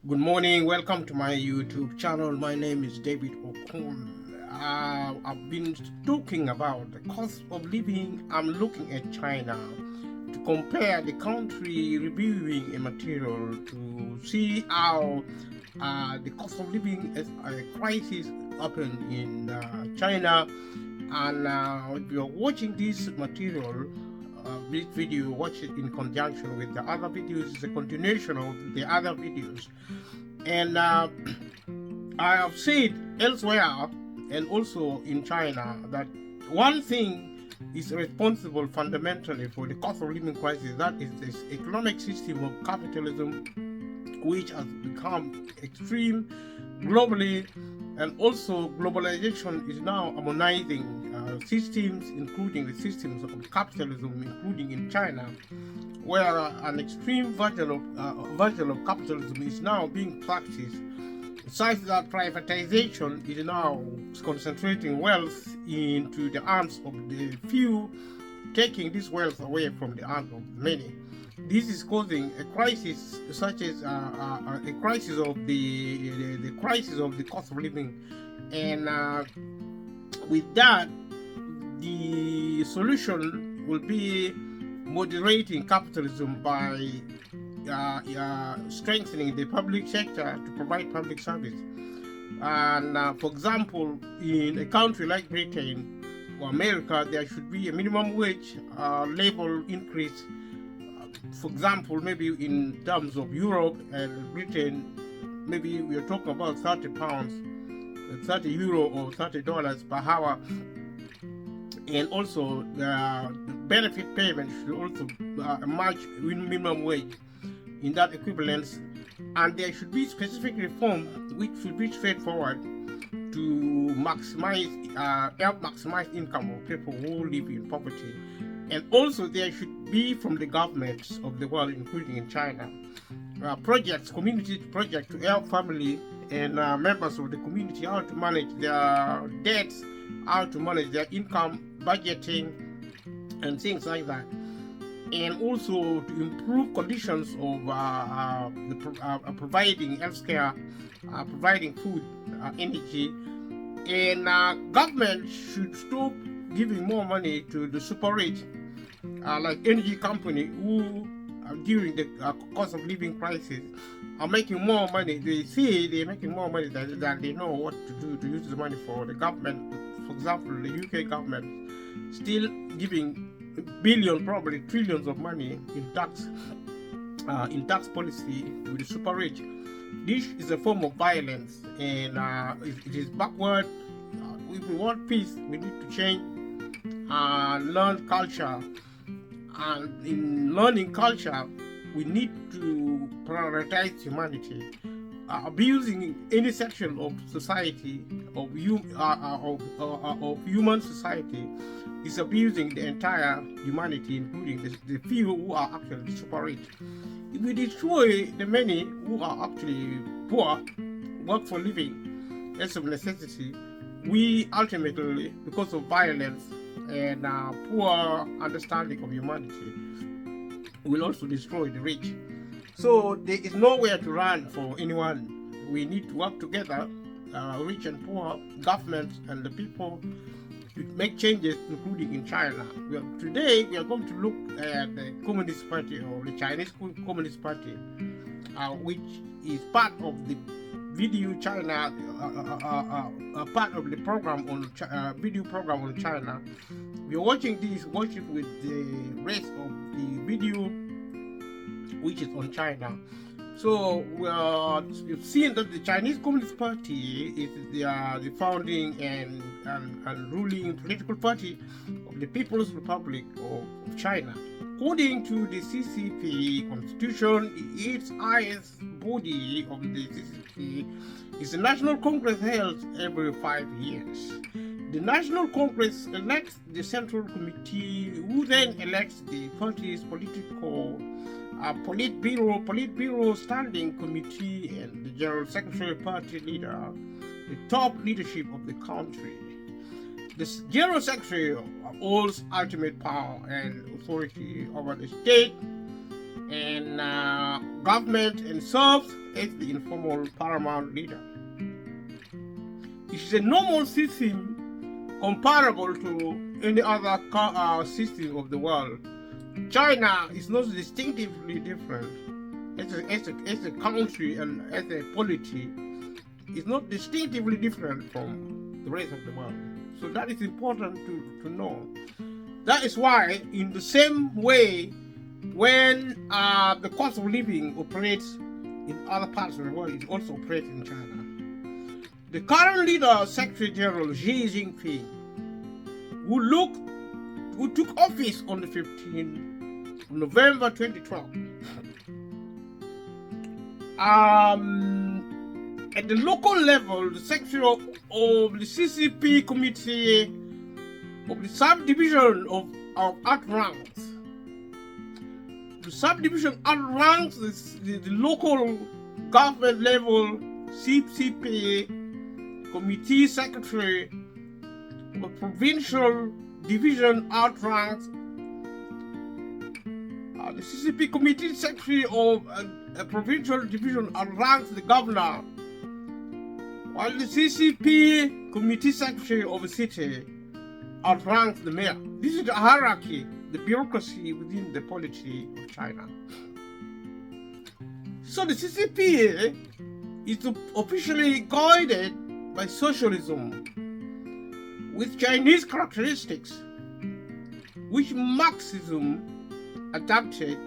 Good morning, welcome to my YouTube channel. My name is David Okun. I've been talking about the cost of living. I'm looking at China to compare the country, reviewing a material to see how the cost of living as a crisis happened in China. And if you're watching this material, this video, watch it in conjunction with the other videos. It's a continuation of the other videos. And I have said elsewhere and also in China that one thing is responsible fundamentally for the cost of living crisis. That is this economic system of capitalism, which has become extreme globally, and also globalization is now harmonizing systems, including the systems of capitalism, including in China, where an extreme version of capitalism is now being practiced, such that privatization is now concentrating wealth into the hands of the few, taking this wealth away from the hands of many. This is causing a crisis, such as a crisis of the crisis of the cost of living, and with that, the solution will be moderating capitalism by strengthening the public sector to provide public service. And for example, in a country like Britain or America, there should be a minimum wage level increase. For example, maybe in terms of Europe and Britain, maybe we are talking about 30 pounds, 30 euro or $30 per hour. And also the benefit payment should also match minimum wage in that equivalence. And there should be specific reform which should be straightforward to help maximize income of people who live in poverty. And also there should be from the governments of the world, including in China, community projects to help family and members of the community how to manage their debts, how to manage their income, budgeting, and things like that. And also to improve conditions of providing healthcare, providing food, energy. And government should stop giving more money to the super rich, like energy company, who during the cost of living crisis are making more money. They say they're making more money than they know what to do to use the money for. The government, for example, the UK government, still giving billions, probably trillions of money in tax policy to the super rich. This is a form of violence, and it is backward. If we want peace, we need to change and learn culture. And in learning culture, we need to prioritize humanity. Abusing any section of society, of human society, is abusing the entire humanity, including the few who are actually super rich. If we destroy the many who are actually poor, work for living as of necessity, we ultimately, because of violence and poor understanding of humanity, will also destroy the rich. So there is nowhere to run for anyone. We need to work together, rich and poor, governments and the people, to make changes, including in China. Today we are going to look at the Communist Party, or the Chinese Communist Party, which is part of the video China, part of the program on video program on China. We are watching this, watch it with the rest of the video which is on China. So you've seen that the Chinese Communist Party is the founding and ruling political party of the People's Republic of China. According to the CCP Constitution, its highest body of the CCP is the National Congress, held every 5 years. The National Congress elects the Central Committee, who then elects the party's Politburo Standing Committee, and the General Secretary, party leader, the top leadership of the country. The General Secretary holds ultimate power and authority over the state and government and serves as the informal paramount leader. It is a normal system comparable to any other system of the world. China is not distinctively different as a country and as a polity. It's not distinctively different from the rest of the world. So that is important to know. That is why, in the same way, when the cost of living operates in other parts of the world, it also operates in China. The current leader, Secretary General Xi Jinping, who took office on the 15th of November 2012, at the local level, the Secretary of the CCP Committee of the subdivision of outranks. The subdivision outranks the local government level CCP Committee Secretary of the provincial division outranks the CCP Committee Secretary of a provincial division outranks the governor, while the CCP Committee Secretary of a city outranks the mayor. This is the hierarchy, the bureaucracy within the polity of China. So the CCP is officially guided by socialism with Chinese characteristics, which Marxism adapted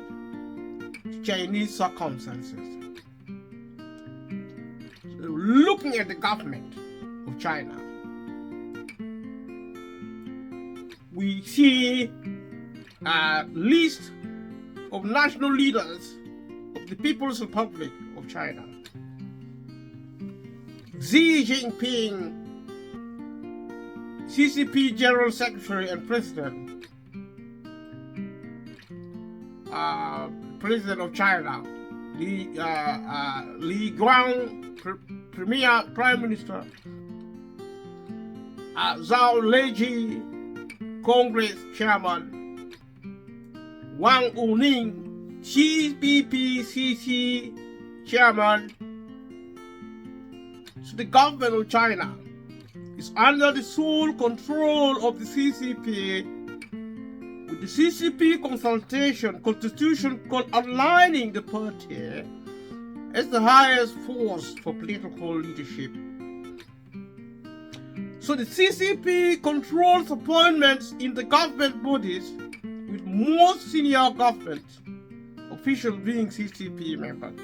to Chinese circumstances. So looking at the government of China, we see a list of national leaders of the People's Republic of China. Xi Jinping, CCP General Secretary and President, President of China, Li Guang, Premier Prime Minister, Zhao Leji, Congress Chairman, Wang Wuning, CPPCC Chairman. So the government of China is under the sole control of the CCP, with the CCP constitution outlining the party as the highest force for political leadership. So the CCP controls appointments in the government bodies, with most senior government officials being CCP members.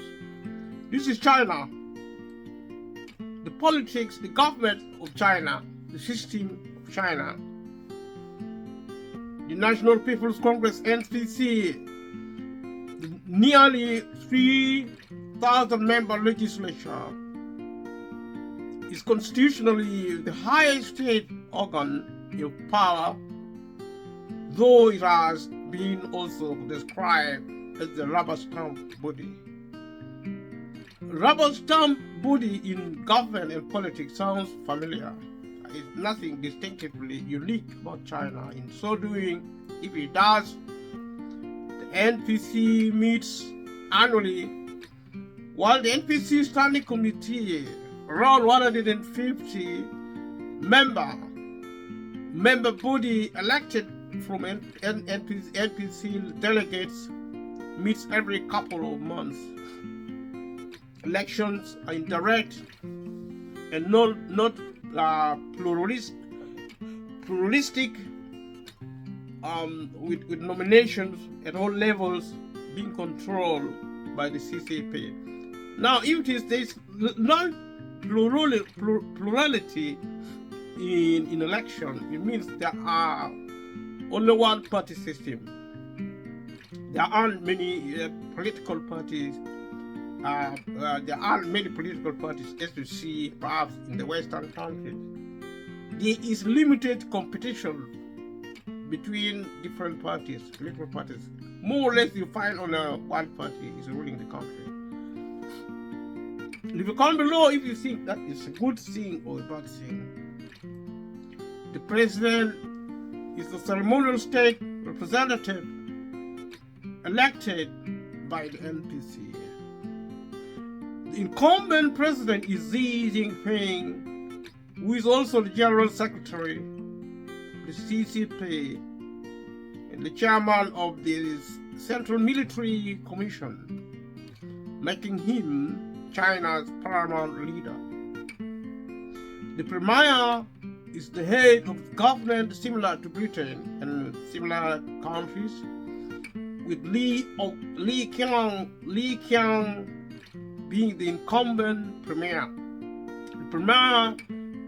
This is China. The politics, the government of China, the system of China. The National People's Congress, NPC, the nearly 3,000 member legislature, is constitutionally the highest state organ of power, though it has been also described as the rubber stamp body. Rubber stamp body in government and politics sounds familiar. It's nothing distinctively unique about China. In so doing, if it does, the NPC meets annually, while the NPC Standing Committee, around 150 member body elected from NPC delegates, meets every couple of months. Elections are indirect and not pluralistic, with nominations at all levels being controlled by the CCP. Now, if there's non-plurality in election, it means there are only one party system. There aren't many political parties. There aren't many political parties as you see perhaps in the Western countries. There is limited competition between different parties, political parties. More or less you find only one party is ruling the country. Leave a comment below if you think that is a good thing or a bad thing. The president is the ceremonial state representative elected by the NPC. The incumbent president is Xi Jinping, who is also the General Secretary, the CCP, and the chairman of the Central Military Commission, making him China's paramount leader. The premier is the head of government similar to Britain and similar countries, with Li Qiang being the incumbent premier. The premier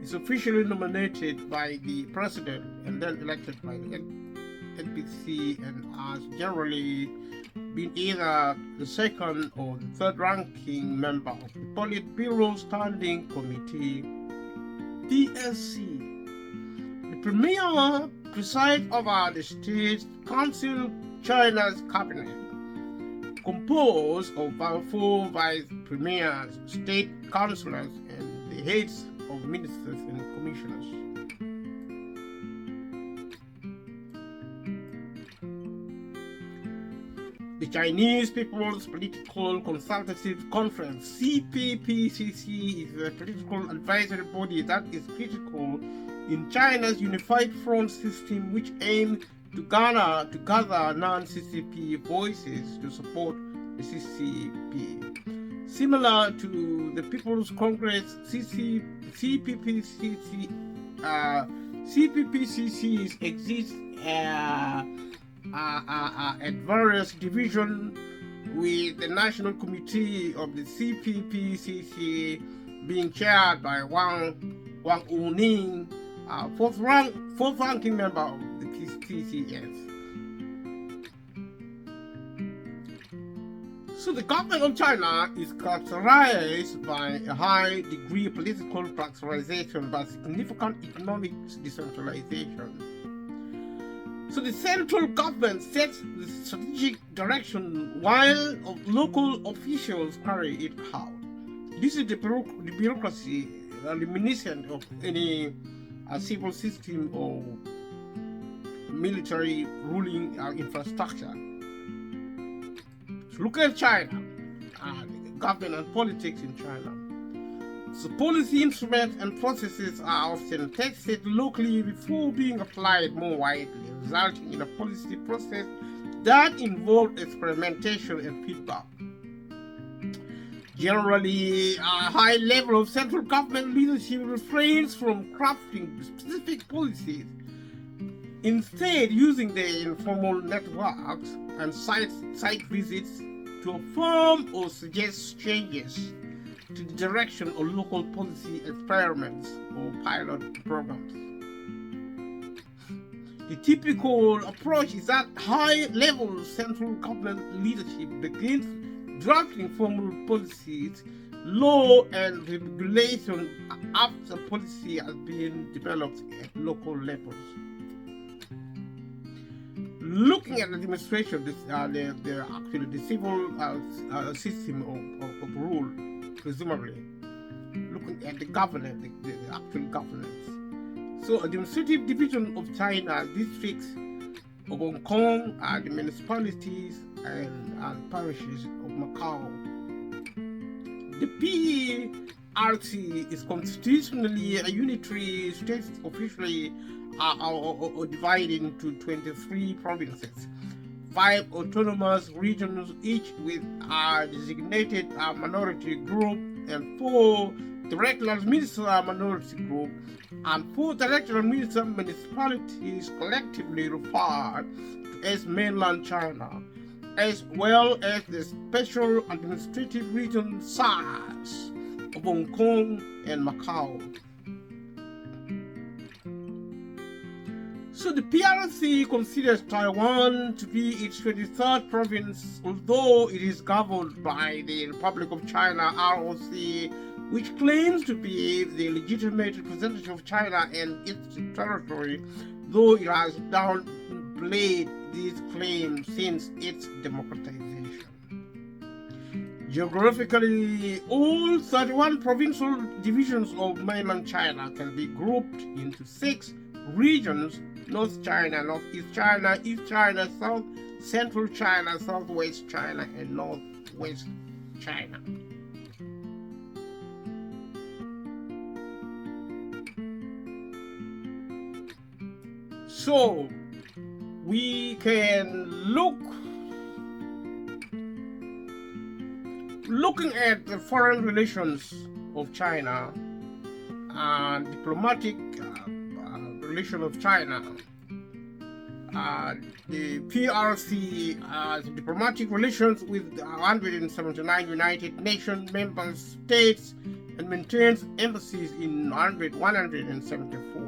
is officially nominated by the president and then elected by the NPC, and has generally been either the second or the third ranking member of the Politburo Standing Committee, PSC. The premier presides over the State Council, China's cabinet, composed of 4 vice premiers, state councillors, and the heads of ministers and commissioners. The Chinese People's Political Consultative Conference, CPPCC, is a political advisory body that is critical in China's unified front system, which aims to gather non-CCP voices to support the CCP. Similar to the People's Congress, CPPCCs exist at various divisions, with the National Committee of the CPPCC being chaired by Wang Wuning, fourth ranking member of the PCS. So the government of China is characterized by a high degree of political fractionalization but significant economic decentralization. So the central government sets the strategic direction while local officials carry it out. This is the bureaucracy reminiscent of any civil system or military ruling infrastructure. So look at China, the government and politics in China. So policy instruments and processes are often tested locally before being applied more widely, resulting in a policy process that involves experimentation and feedback. Generally, a high level of central government leadership refrains from crafting specific policies, instead using their informal networks and site visits to affirm or suggest changes to the direction of local policy experiments or pilot programs. The typical approach is that high-level central government leadership begins drafting formal policies, law, and regulation after policy has been developed at local levels. Looking at the demonstration, the civil system of rule, presumably, looking at the governance, the actual governance. So, a administrative division of China, districts of Hong Kong, the municipalities and parishes of Macau. The PRC is constitutionally a unitary state, officially divided into 23 provinces, 5 autonomous regions, each with a designated minority group, and 4 directly administered minority group, and 4 directly administered municipalities, collectively referred to as mainland China, as well as the special administrative region SARS of Hong Kong and Macau. So the PRC considers Taiwan to be its 23rd province, although it is governed by the Republic of China, ROC, which claims to be the legitimate representative of China and its territory, though it has downplayed these claims since its democratization. Geographically, all 31 provincial divisions of mainland China can be grouped into 6 regions North China, Northeast China, East China, South Central China, Southwest China, and Northwest China. So we can looking at the foreign relations of China and diplomatic relation of China. The PRC diplomatic relations with 179 United Nations member states and maintains embassies in 174.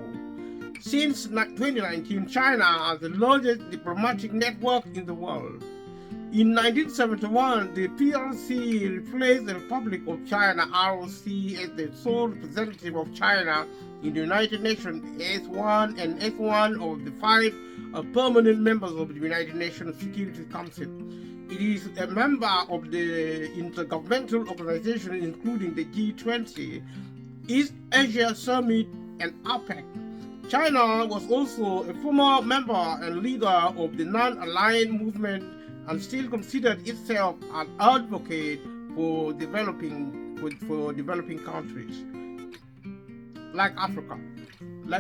Since 2019, China has the largest diplomatic network in the world. In 1971, the PRC replaced the Republic of China (ROC) as the sole representative of China in the United Nations S1 and S1 of the 5 permanent members of the United Nations Security Council. It is a member of the intergovernmental organizations including the G20, East Asia Summit, and APEC. China was also a former member and leader of the non-aligned movement and still considered itself an advocate for developing countries like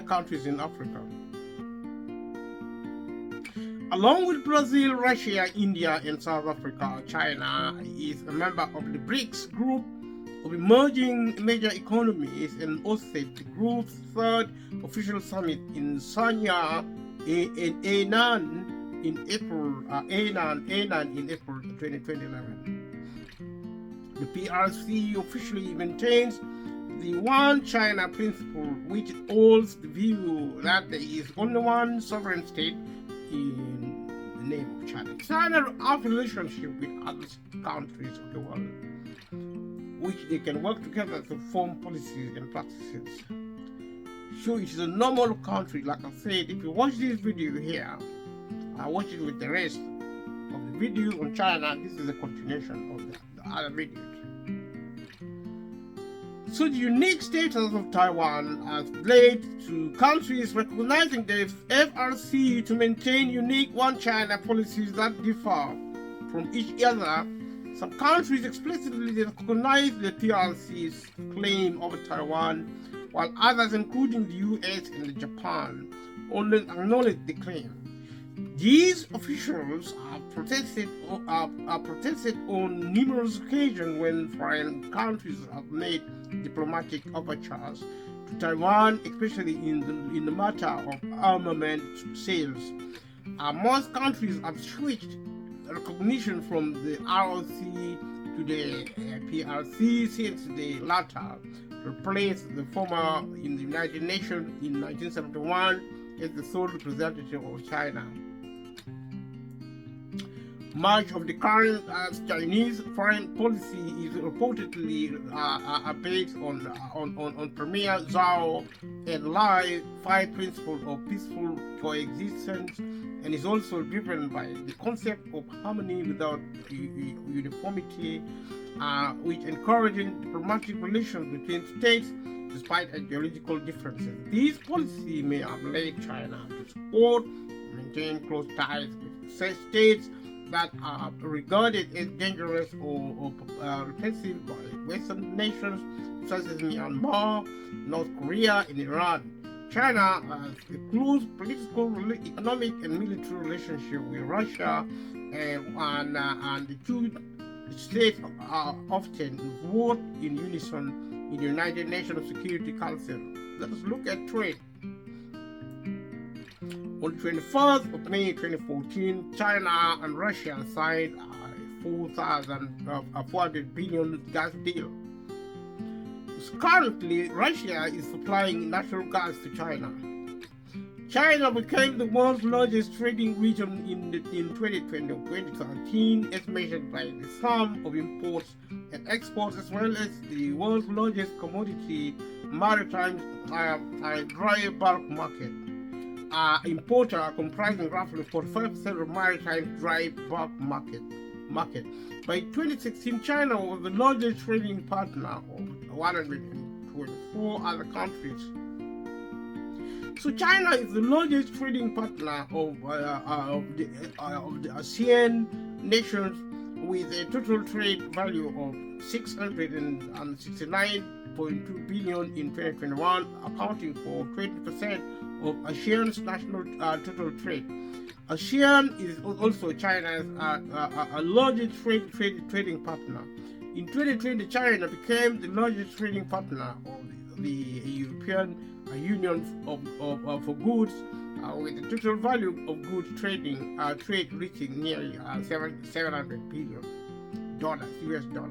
countries in Africa. Along with Brazil, Russia, India, and South Africa, China is a member of the BRICS group of emerging major economies and hosted the group's third official summit in Sanya in Hainan in April 2011. The PRC officially maintains the One China principle, which holds the view that there is only one sovereign state in the name of China. China has a relationship with other countries of the world, which they can work together to form policies and practices. So it is a normal country. Like I said, if you watch this video here, I watch it with the rest of the videos on China. This is a continuation of the other videos. So the unique status of Taiwan has led to countries recognizing the FRC to maintain unique One China policies that differ from each other. Some countries explicitly recognize the PRC's claim over Taiwan, while others, including the US and Japan, only acknowledge the claim. These officials have protested on numerous occasions when foreign countries have made diplomatic overtures to Taiwan, especially in the matter of armament sales. Most countries have switched recognition from the ROC to the PRC since the latter replaced the former in the United Nations in 1971 as the sole representative of China. Much of the current Chinese foreign policy is reportedly based on Premier Zhao and Lai 5 principles of peaceful coexistence, and is also driven by the concept of harmony without uniformity, which encourages diplomatic relations between states despite ideological differences. These policies may have led China to support and maintain close ties with states that are regarded as dangerous or repressive by Western nations such as Myanmar, North Korea, and Iran. China has a close political, economic, and military relationship with Russia, and the two states are often vote in unison in the United Nations Security Council. Let us look at trade. On 21st of May 2014, China and Russia signed a 400 billion gas deal. Currently, Russia is supplying natural gas to China. China became the world's largest trading region in 2013, as measured by the sum of imports and exports, as well as the world's largest commodity maritime dry bulk market. Importer comprising roughly 45% of maritime dry bulk market. By 2016, China was the largest trading partner of 124 other countries. So China is the largest trading partner of the ASEAN nations, with a total trade value of 669.2 billion in 2021, accounting for 20% of ASEAN's national total trade. ASEAN is also China's largest trading partner. In 2020, China became the largest trading partner of the European Union for goods, with the total value of goods trade reaching nearly $700 billion US dollar.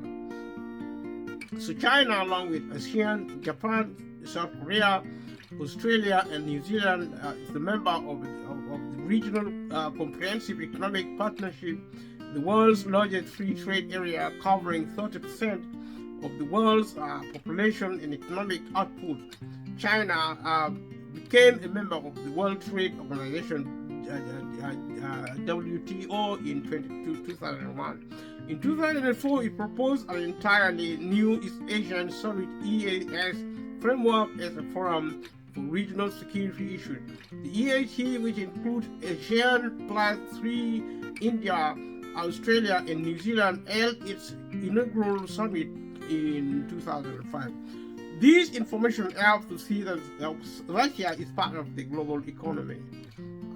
So China, along with ASEAN, Japan, South Korea, Australia, and New Zealand, is a member of the Regional Comprehensive Economic Partnership, the world's largest free trade area, covering 30% of the world's population and economic output. China became a member of the World Trade Organization, WTO, in 2001. In 2004, it proposed an entirely new East Asian Summit EAS framework as a forum for regional security issues. The EAS, which includes ASEAN plus 3, India, Australia, and New Zealand, held its inaugural summit in 2005. This information helps to see that Russia is part of the global economy.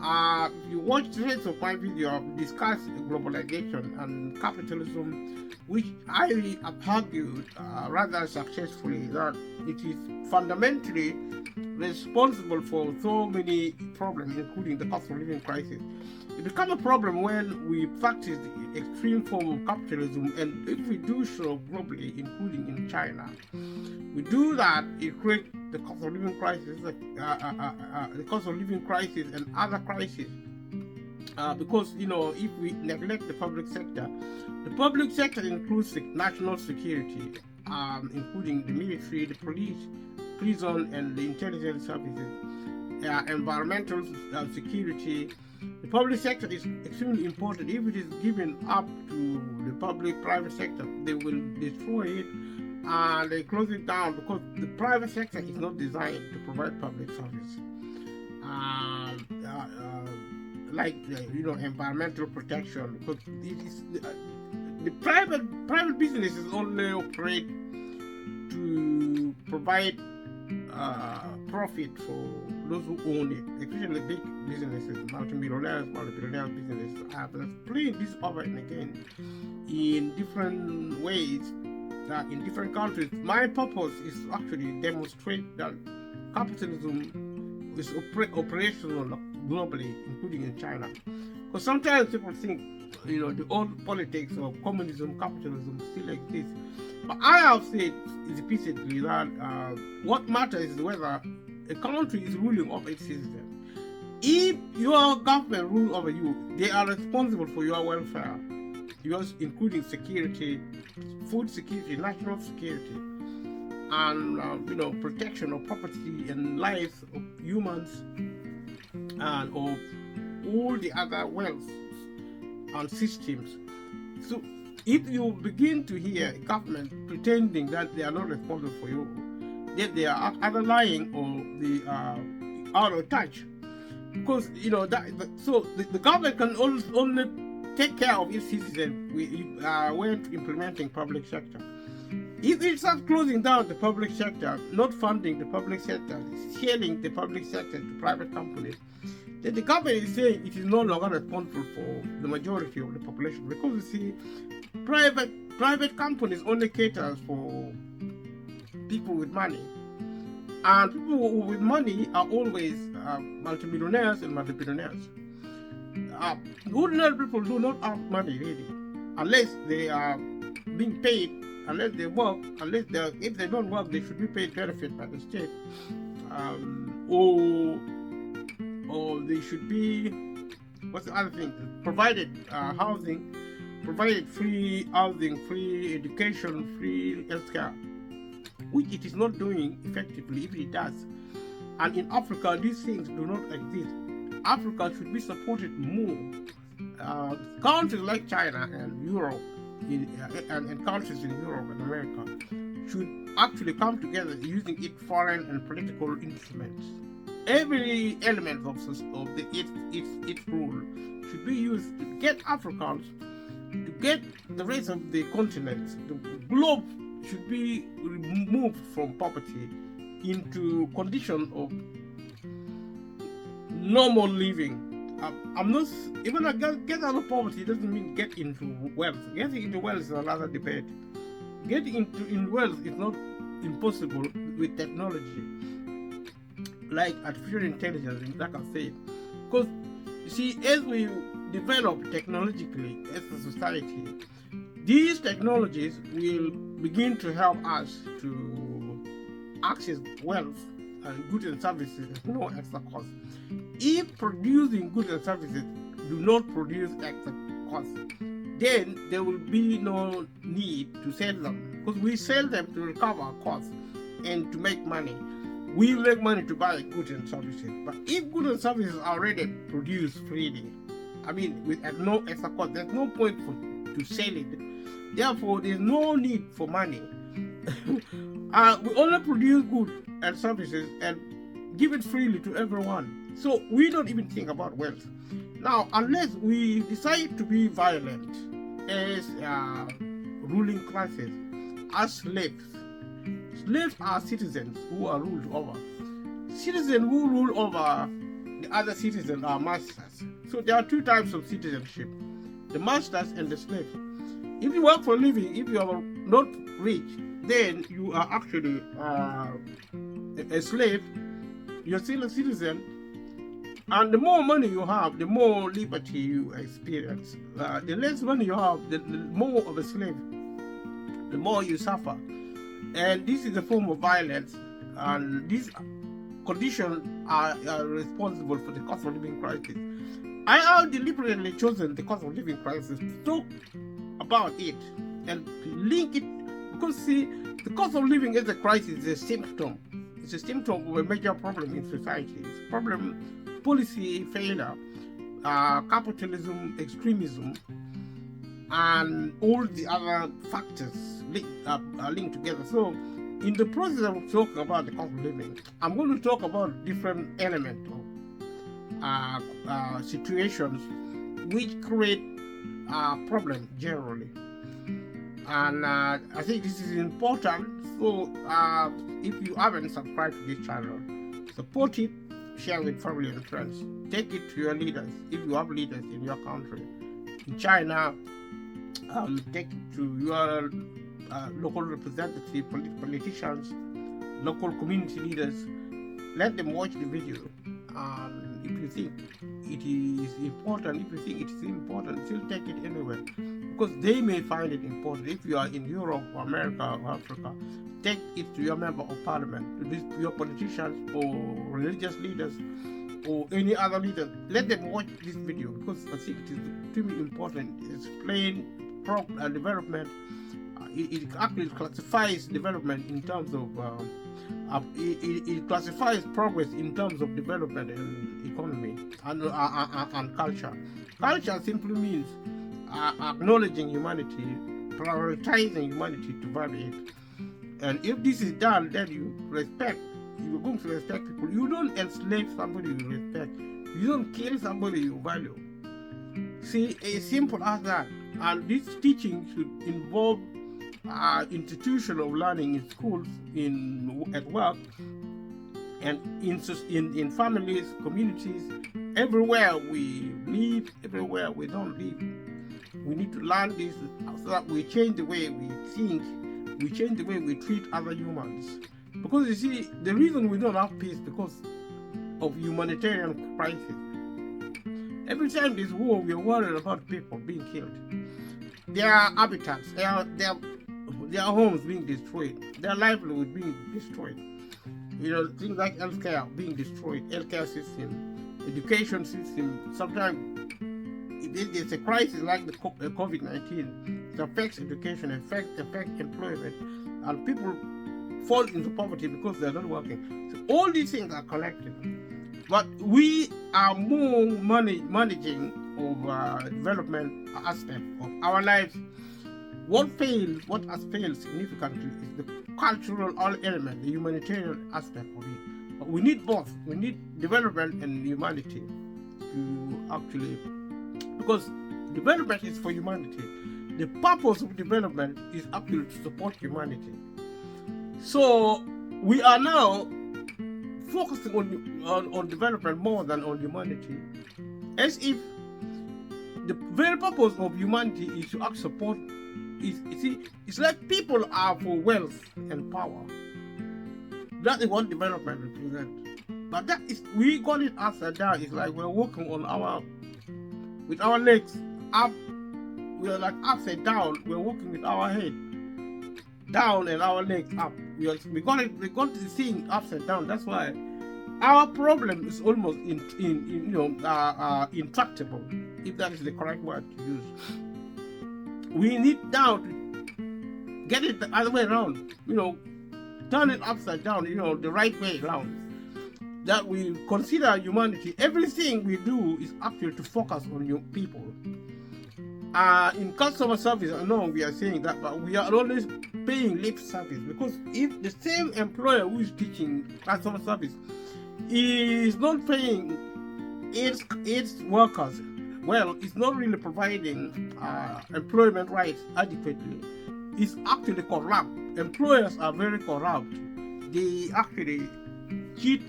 If you watch the rest of my video, I've discussed globalization and capitalism, which I have argued rather successfully that it is fundamentally responsible for so many problems, including the cost of living crisis. It becomes a problem when we practice the extreme form of capitalism, and if we do so globally, including in China, we do that, it creates the cost of living crisis, the cost of living crisis and other crises. Because if we neglect the public sector includes the national security, including the military, the police, prison, and the intelligence services, environmental security. The public sector is extremely important. If it is given up to the public-private sector, they will destroy it and they close it down, because the private sector is not designed to provide public service. Like environmental protection, because it is the private businesses only operate to provide profit for those who own it, especially big businesses, multi-billionaires businesses. I've explained this over and again in different ways, in different countries. My purpose is to actually demonstrate that capitalism is operational globally, including in China. Because sometimes people think, the old politics of communism, capitalism still exists. But I have said repeatedly that what matters is whether a country is ruling over its citizens. If your government rules over you, they are responsible for your welfare, yours including security, food security, national security, and protection of property and lives of humans, and of all the other wealth and systems. So if you begin to hear government pretending that they are not responsible for you, that they are either lying or they are out of touch, because so the government can only take care of its citizens when implementing public sector. If it starts closing down the public sector, not funding the public sector, selling the public sector to private companies, then the government is saying it is no longer responsible for the majority of the population, because you see, private companies only caters for people with money, and people with money are always multimillionaires and multi-billionaires. Ordinary people do not have money really, unless they are being paid, unless they work, if they don't work, they should be paid benefit by the state, or they should be, what's the other thing, provided housing, provided free housing, free education, free healthcare, which it is not doing effectively if it does. And in Africa, these things do not exist. Africa should be supported more. Countries like China and Europe, and countries in Europe and America should actually come together using its foreign and political instruments every element of its rule should be used to get Africans, to get the rest of the continent, the globe should be removed from poverty into condition of normal living. I'm not even get out of poverty doesn't mean get into wealth. Getting into wealth is another debate. Getting into wealth is not impossible with technology, like artificial intelligence, like I said. Because you see, as we develop technologically as a society, these technologies will begin to help us to access wealth and goods and services at no extra cost. If producing goods and services do not produce extra cost, then there will be no need to sell them, because we sell them to recover our costs and to make money. We make money to buy goods and services. But if goods and services are already produced freely, I mean, at no extra cost, there's no point to sell it. Therefore, there's no need for money. We only produce goods and services and give it freely to everyone. So we don't even think about wealth. Now, unless we decide to be violent as ruling classes, as slaves. Slaves are citizens who are ruled over. Citizens who rule over the other citizens are masters. So there are two types of citizenship, the masters and the slaves. If you work for a living, if you are not rich, then you are actually a slave. You're still a citizen. And the more money you have, the more liberty you experience. The less money you have, the more of a slave, the more you suffer. And this is a form of violence. And these conditions are responsible for the cost of living crisis. I have deliberately chosen the cost of living crisis to talk about it and link it, because see, the cost of living as a crisis is a symptom. It's a symptom of a major problem in society. It's a problem, policy failure, capitalism, extremism, and all the other factors are linked together. So, in the process of talking about the cost of living, I'm going to talk about different elements of situations which create problems generally. And I think this is important. So, if you haven't subscribed to this channel, support it, share with family and friends. Take it to your leaders, if you have leaders in your country. In China, take it to your local representatives, politicians, local community leaders. Let them watch the video. If you think it is important, still take it anyway, because they may find it important. If you are in Europe or America or Africa, take it to your member of parliament, to your politicians or religious leaders or any other leaders. Let them watch this video, because I think it is extremely important. It's plain development. It actually classifies development in terms of it classifies progress in terms of development and economy and culture. Culture simply means acknowledging humanity, prioritizing humanity to value it. And if this is done, then you're going to respect people. You don't enslave somebody you respect. You don't kill somebody you value. See, as simple as that. And this teaching should involve institutional learning in schools, at work, and in families, communities, everywhere we live, everywhere we don't live. We need to learn this so that we change the way we think, we change the way we treat other humans. Because you see, the reason we don't have peace is because of humanitarian crisis. Every time there's war, we are worried about people being killed. Their habitats, their homes being destroyed, their livelihood being destroyed. Things like healthcare being destroyed, healthcare system, education system. Sometimes there's a crisis like the COVID-19. It affects education, affects employment, and people fall into poverty because they're not working. So all these things are connected. But we are more managing of development aspect of our lives. What has failed significantly is the cultural element, the humanitarian aspect of it. We need both. We need development and humanity to actually, because development is for humanity. The purpose of development is actually to support humanity. So we are now focusing on development more than on humanity, as if the very purpose of humanity is to act support. It's like people are for wealth and power. That is what development represents. But that is, we got it upside down. It's like we're walking with our legs up. We're like upside down. We're walking with our head down and our legs up. We got the thing upside down. That's why our problem is almost intractable, if that is the correct word to use. We need now to get it the other way around. Turn it upside down. The right way around. That we consider humanity. Everything we do is actually to focus on your people. In customer service, I know we are saying that, but we are always paying lip service, because if the same employer who is teaching customer service is not paying its workers well, it's not really providing employment rights adequately. It's actually corrupt. Employers are very corrupt. They actually cheat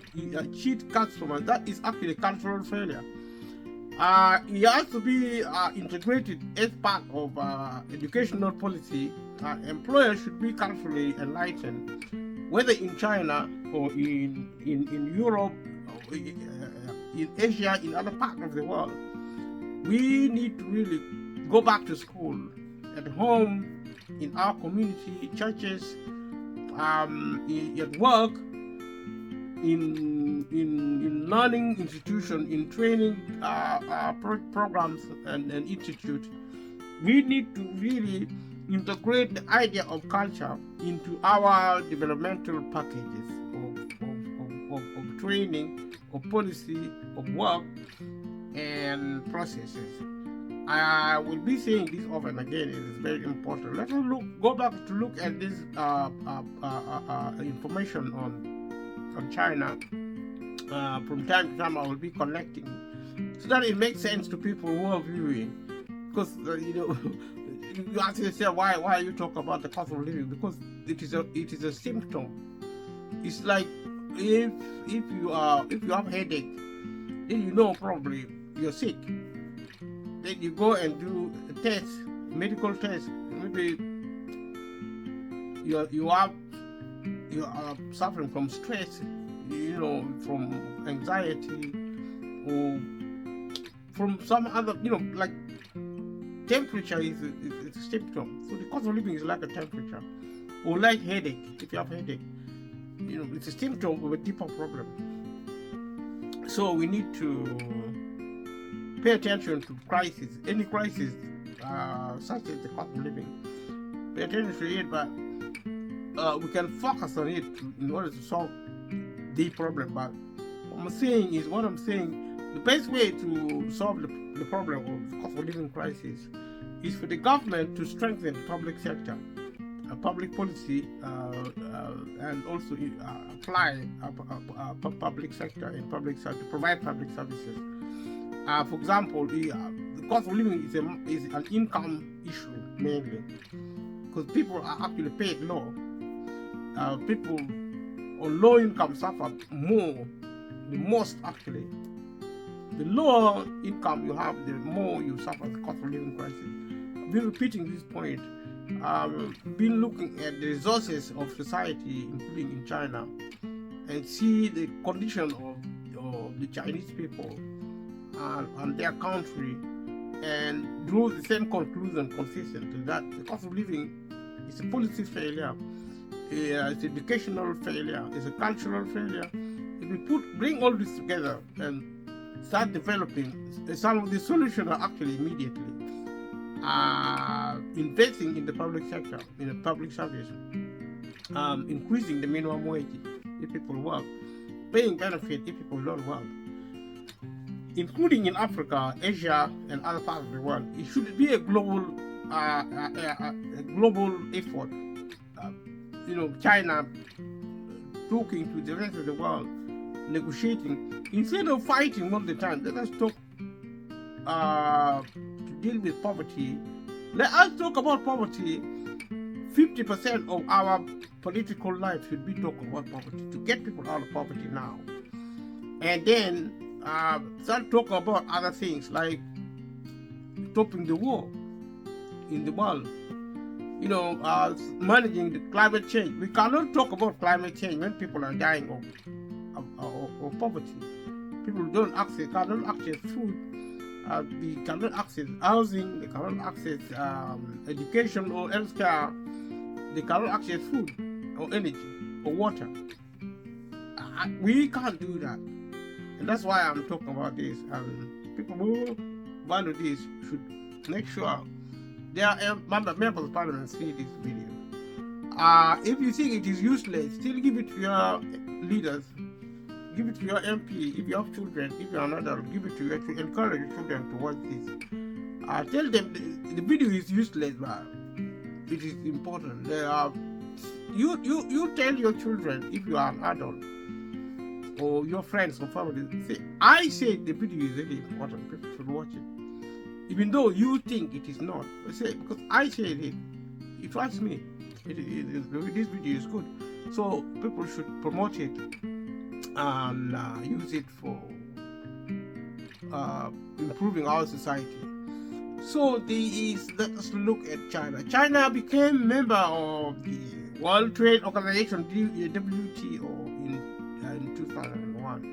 customers. That is actually cultural failure. It has to be integrated as part of educational policy. Employers should be culturally enlightened, whether in China or in Europe, or in Asia, in other parts of the world. We need to really go back to school, at home, in our community, churches, at work, in learning institution, in training programs and institute. We need to really integrate the idea of culture into our developmental packages of training, of policy, of work and processes. I will be saying this over and again. It is very important. Let us go back to look at this information on China. From time to time, I will be collecting so that it makes sense to people who are viewing. Because you ask yourself, why are you talking about the cost of living? Because it is a symptom. It's like if you have headache, then probably you're sick. Then you go and do a test, medical test. Maybe you are suffering from stress, from anxiety, or from some other, like temperature is a symptom. So the cost of living is like a temperature, or like headache. If you have headache, it's a symptom of a deeper problem. So we need to pay attention to crisis, any crisis such as the cost of living. Pay attention to it, but we can focus on it in order to solve the problem. But what I'm saying, the best way to solve the problem of the cost of living crisis is for the government to strengthen the public sector, public policy, and also apply public sector and provide public services. For example, the cost of living is an income issue mainly, because people are actually paid low. People on low income suffer the most actually. The lower income you have, the more you suffer the cost of living crisis. I've been repeating this point. Been looking at the resources of society, including in China, and see the condition of the Chinese people and their country, and drew the same conclusion consistently, that the cost of living is a policy failure, it's educational failure, it's a cultural failure. If we bring all this together and start developing, some of the solutions are actually immediately investing in the public sector, in the public service, increasing the minimum wage if people work, paying benefit if people don't work, including in Africa, Asia, and other parts of the world. It should be a global effort. China talking to the rest of the world negotiating. Instead of fighting all the time, let us talk to deal with poverty. Let us talk about poverty. 50% of our political life should be talking about poverty, to get people out of poverty now. And then start talking about other things like stopping the war in the world. Managing the climate change. We cannot talk about climate change when people are dying of poverty. People cannot access food. They cannot access housing. They cannot access education or healthcare. They cannot access food or energy or water. We can't do that, and that's why I'm talking about this. People who value this should make sure their members of parliament see this video. If you think it is useless, still give it to your leaders, give it to your MP. If you have children, if you are an adult, give it to your children. Encourage your children to watch this. Tell them the video is useless, but it is important. You tell your children, if you are an adult or your friends or family, say, I say the video is really important. People should watch it, even though you think it is not. Say, because I said it. It trust me. This video is good, so people should promote it and use it for improving our society. So let's look at China. China became member of the World Trade Organization, WTO, in 2001.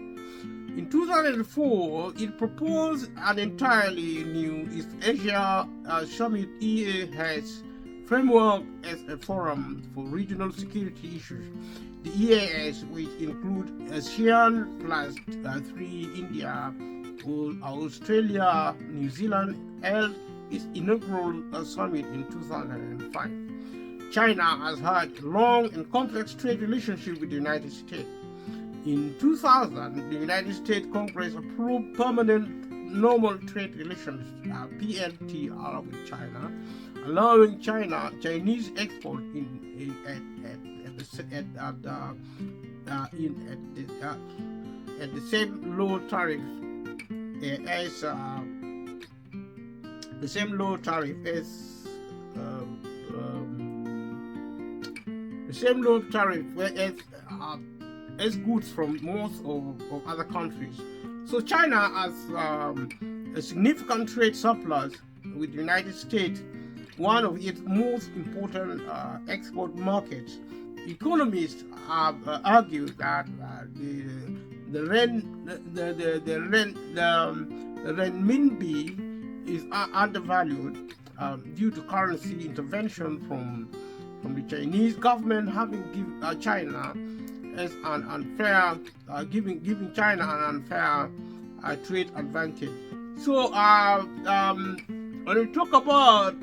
In 2004, it proposed an entirely new East Asia Summit EAS framework as a forum for regional security issues. The EAS, which include ASEAN plus 3 India, Australia, New Zealand, held its inaugural summit in 2005. China has had a long and complex trade relationship with the United States. In 2000, the United States Congress approved permanent normal trade relations (PNTR) with China, allowing Chinese export at the same low tariff as goods from most of other countries. So China has a significant trade surplus with the United States, one of its most important export markets. Economists have argued that the renminbi is undervalued due to currency intervention from the Chinese government, having given China as an unfair, giving China an unfair trade advantage. So when we talk about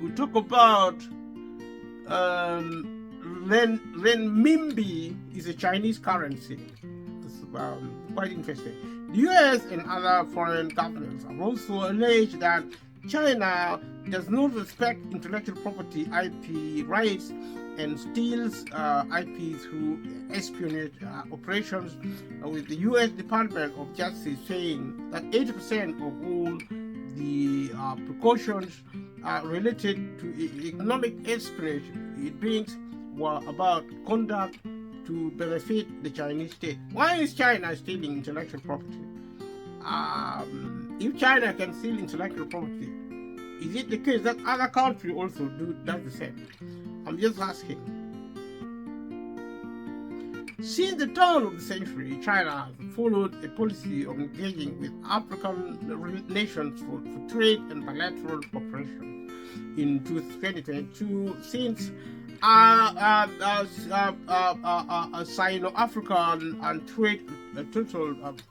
we talk about renminbi is a Chinese currency. It's quite interesting. The US and other foreign governments have also alleged that China does not respect intellectual property IP rights and steals IP through espionage operations, with the US Department of Justice saying that 80% of all the precautions related to economic espionage it brings were about conduct to benefit the Chinese state. Why is China stealing intellectual property? If China can steal intellectual property, is it the case that other countries also does the same? I'm just asking. Since the turn of the century, China has followed a policy of engaging with African nations for trade and bilateral cooperation. In 2022, since Sino-African and trade a total of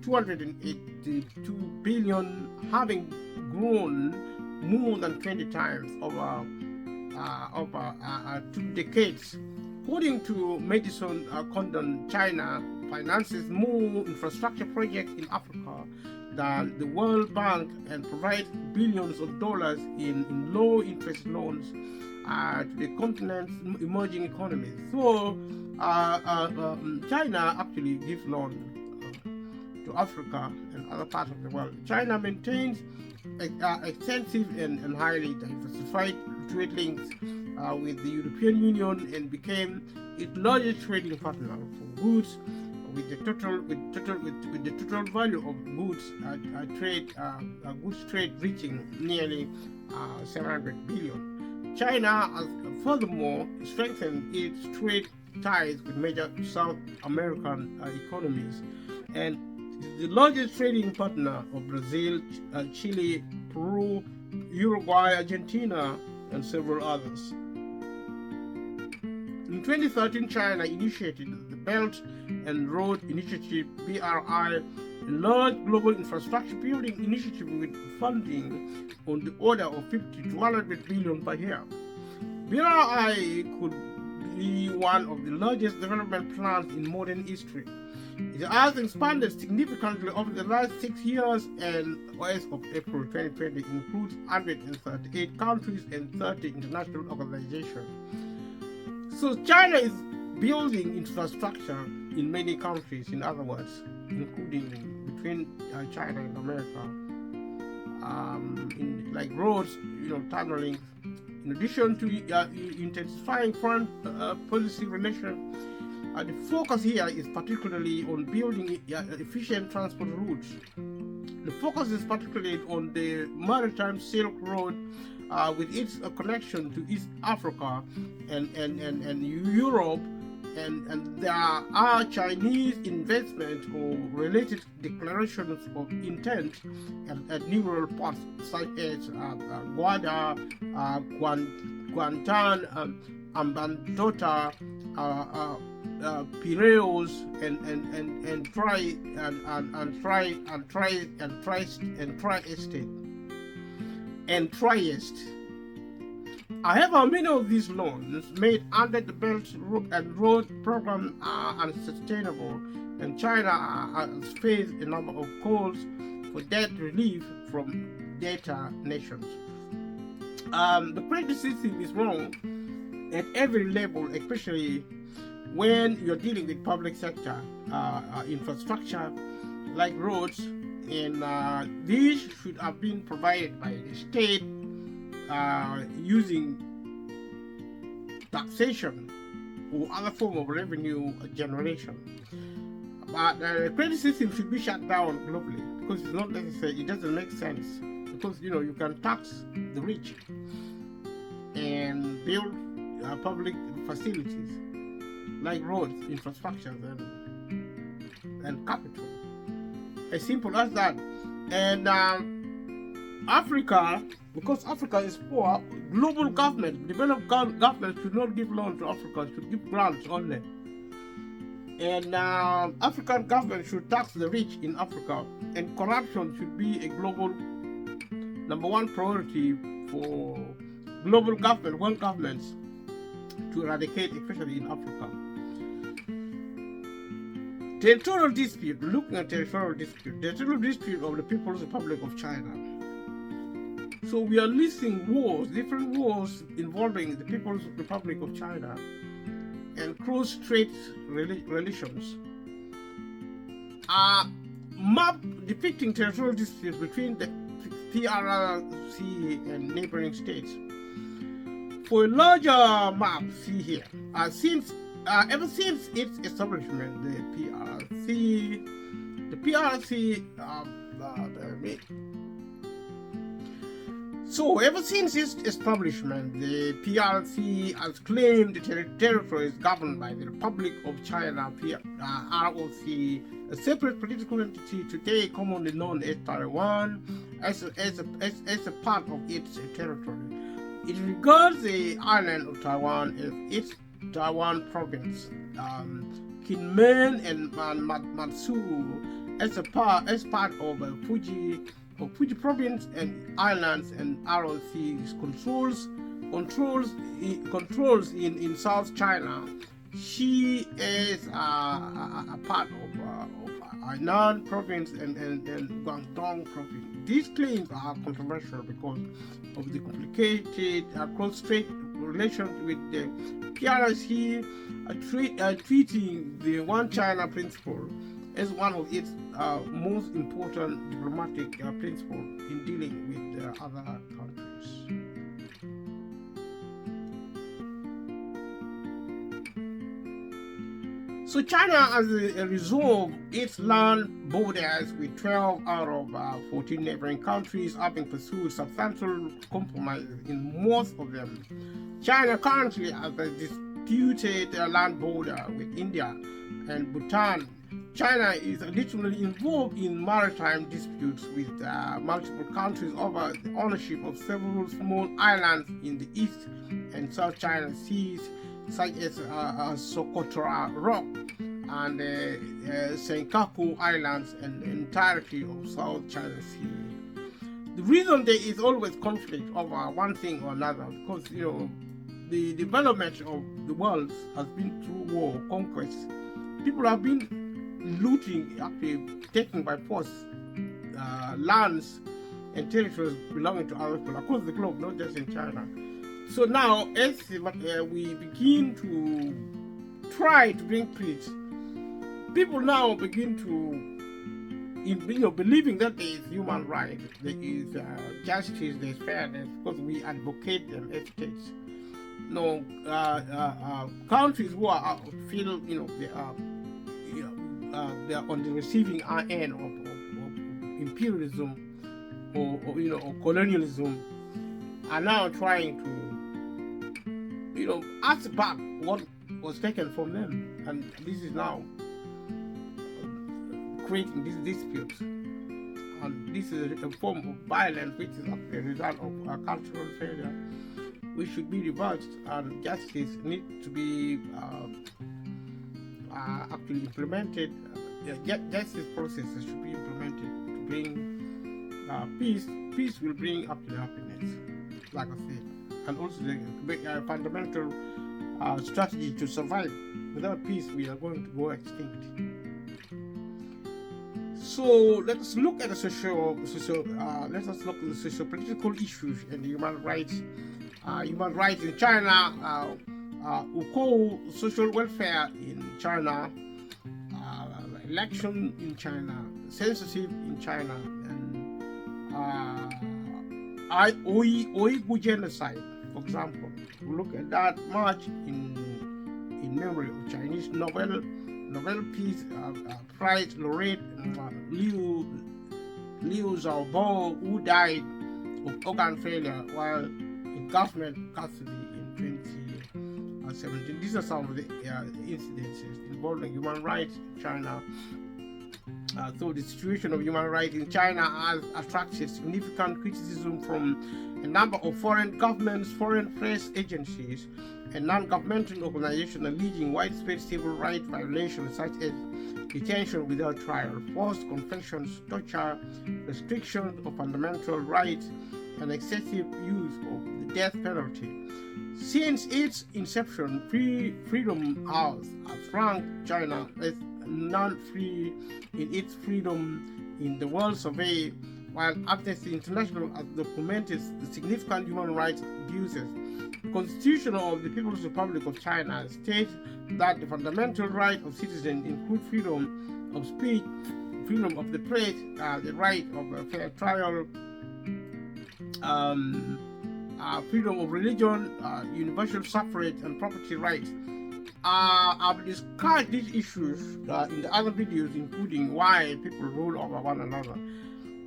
282 billion, having grown more than 20 times over 2 decades. According to Madison Condon, China finances more infrastructure projects in Africa than the World Bank and provides billions of dollars in low-interest loans to the continent's emerging economies. So China actually gives loan to Africa and other parts of the world. China maintains extensive and highly diversified trade links with the European Union and became its largest trading partner for goods, with the total value of goods trade reaching nearly 700 billion. China has furthermore strengthened its trade ties with major South American economies and is the largest trading partner of Brazil, Chile, Peru, Uruguay, Argentina, and several others. In 2013, China initiated the Belt and Road Initiative (BRI), a large global infrastructure building initiative with funding on the order of 50 to 100 billion per year. BRI could be one of the largest development plans in modern history. It has expanded significantly over the last 6 years and as of April 2020 includes 138 countries and 30 international organizations. So China is building infrastructure in many countries, in other words, including between China and America, in like roads, tunneling. In addition to intensifying foreign policy relations, the focus here is particularly on building efficient transport routes. The focus is particularly on the maritime Silk Road with its connection to East Africa and Europe, and there are Chinese investment or related declarations of intent at numerous ports such as Guada, Guantan, Ambantota, Piraeus, and Trieste. However, many of these loans made under the Belt and Road Program are unsustainable, and China has faced a number of calls for debt relief from debtor nations. The credit system is wrong at every level, especially when you're dealing with public sector infrastructure like roads, and these should have been provided by the state using taxation or other form of revenue generation. But the credit system should be shut down globally because it's not necessary. It doesn't make sense because you can tax the rich and build public facilities like roads, infrastructure, and capital. As simple as that. And Africa, because Africa is poor, global government, developed government should not give loan to Africa, should give grants only. And African government should tax the rich in Africa, and corruption should be a global number one priority for global government, world governments to eradicate, especially in Africa. Territorial dispute, looking at territorial dispute of the People's Republic of China. So we are listing wars, different wars involving the People's Republic of China and cross-strait relations. A map depicting territorial disputes between the PRC and neighboring states. For a larger map, see here, ever since its establishment, the PRC, so ever since its establishment, the PRC has claimed the territory is governed by the Republic of China, ROC, a separate political entity today commonly known as Taiwan, as a part of its territory. It regards the island of Taiwan as its Taiwan province, Kinmen and Matsu as part of Fuji province and islands, and ROC controls in South China. She is a part of Hainan province and Guangdong province. These claims are controversial because of the complicated cross-strait relations with the PRC, treating the One China principle as one of its most important diplomatic principles in dealing with other countries. So China has resolved its land borders with 12 out of 14 neighboring countries, having pursued substantial compromises in most of them. China currently has a disputed land border with India and Bhutan. China is additionally involved in maritime disputes with multiple countries over the ownership of several small islands in the East and South China Seas, such as Socotra Rock and Senkaku Islands and the entirety of South China Sea. The reason there is always conflict over one thing or another, because the development of the world has been through war, conquest. People have been looting, actually taking by force lands and territories belonging to other people across the globe, not just in China. So now, as we begin to try to bring peace, people now begin to, believing that there is human rights, there is justice, there is fairness, because we advocate them as states. No, countries who are feel they are on the receiving end of imperialism or colonialism are now trying to ask back what was taken from them, and this is now creating these disputes, and this is a form of violence which is a result of cultural failure, which should be reversed, and justice needs to be actually implemented. Justice processes should be implemented to bring peace. Peace will bring actually happiness, like I said, and also the fundamental strategy to survive. Without peace, we are going to go extinct. So let's look at the socio-political issues and human rights. Human rights in China, we call social welfare in China, election in China, censorship in China, and Uyghur genocide, for example. We look at that much in memory of Chinese Nobel Peace Prize laureate Liu Xiaobo, who died of organ failure while in government custody in 2017. These are some of the incidences involving human rights in China. So the situation of human rights in China has attracted significant criticism from a number of foreign governments, foreign press agencies, and non-governmental organizations alleging widespread civil rights violations such as detention without trial, forced confessions, torture, restrictions of fundamental rights, and excessive use of the death penalty. Since its inception, Freedom House has ranked China as non-free in its freedom in the world survey, while Amnesty International has documented the significant human rights abuses. The Constitution of the People's Republic of China states that the fundamental rights of citizens include freedom of speech, freedom of the press, the right of a fair trial, freedom of religion, universal suffrage, and property rights. I've discussed these issues in the other videos, including why people rule over one another.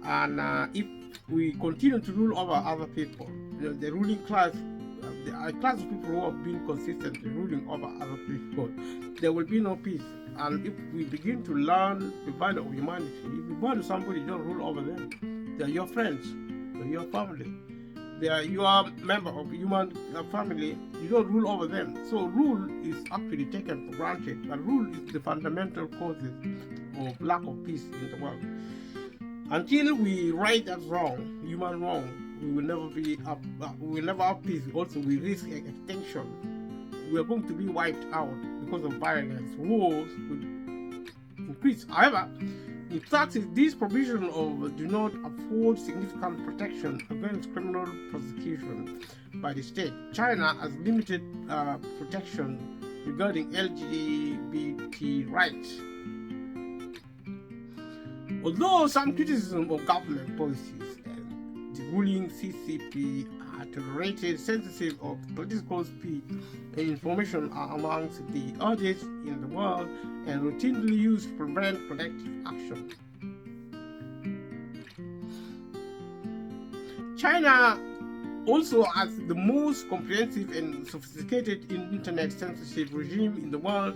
And if we continue to rule over other people, the ruling class, the class of people who have been consistently ruling over other people, there will be no peace. And if we begin to learn the value of humanity, if you value somebody, you don't rule over them. They are your friends, they are your family. They are your member of human family, you don't rule over them. So rule is actually taken for granted, and rule is the fundamental causes of lack of peace in the world. Until we right that wrong, human wrong, we will never be up. We will never have peace. Also, we risk extinction. We are going to be wiped out because of violence. Wars will increase. However, in practice, these provisions do not afford significant protection against criminal prosecution. by the state. China has limited protection regarding LGBT rights. Although some criticism of government policies and the ruling CCP are tolerated, censorship of political speech and information are amongst the oddest in the world and routinely used to prevent collective action. China also has the most comprehensive and sophisticated internet censorship regime in the world,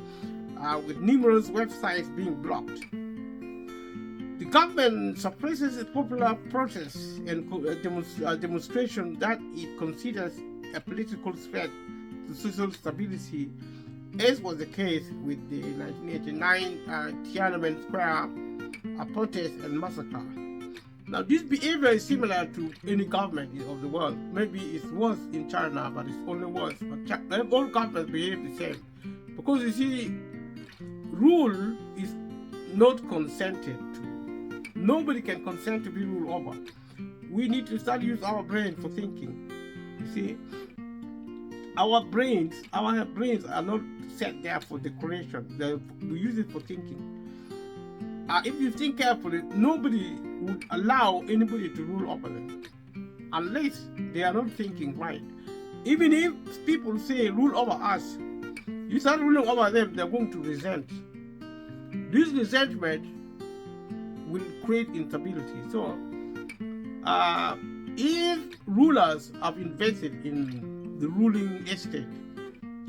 with numerous websites being blocked. The government suppresses popular protests and demonstrations that it considers a political threat to social stability, as was the case with the 1989 Tiananmen Square protest and massacre. Now, this behavior is similar to any government of the world. Maybe it's worse in China, but it's only worse. But all governments behave the same. Because you see, rule is not consented to. Nobody can consent to be ruled over. We need to start use our brain for thinking. You see, our brains are not set there for decoration. We use it for thinking. If you think carefully, nobody would allow anybody to rule over them unless they are not thinking right. Even if people say rule over us, you start ruling over them, they're going to resent. This resentment will create instability. So, if rulers have invested in the ruling estate,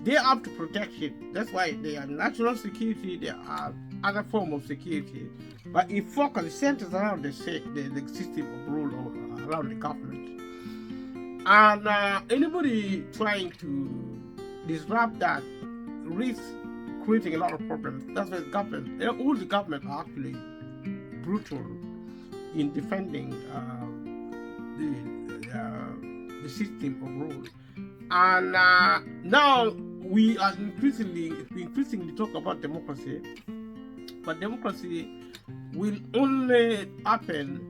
they have to protect it. That's why they are national security, they are other form of security. But it focus centers around the system of rule around the government. And anybody trying to disrupt that risks creating a lot of problems. That's why all the government are actually brutal in defending the system of rule. And now we are increasingly talk about democracy, but democracy will only happen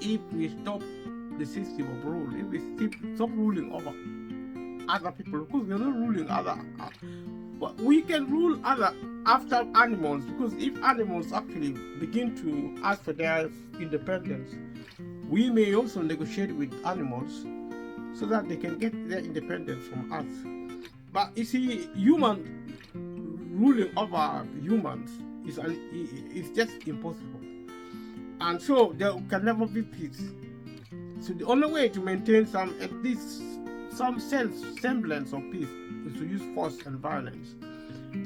if we stop the system of rule, if we stop ruling over other people, because we are not ruling other. But we can rule other after animals, because if animals actually begin to ask for their independence, we may also negotiate with animals so that they can get their independence from us. But you see, human ruling over humans is just impossible, and so there can never be peace. So the only way to maintain at least some semblance of peace is to use force and violence.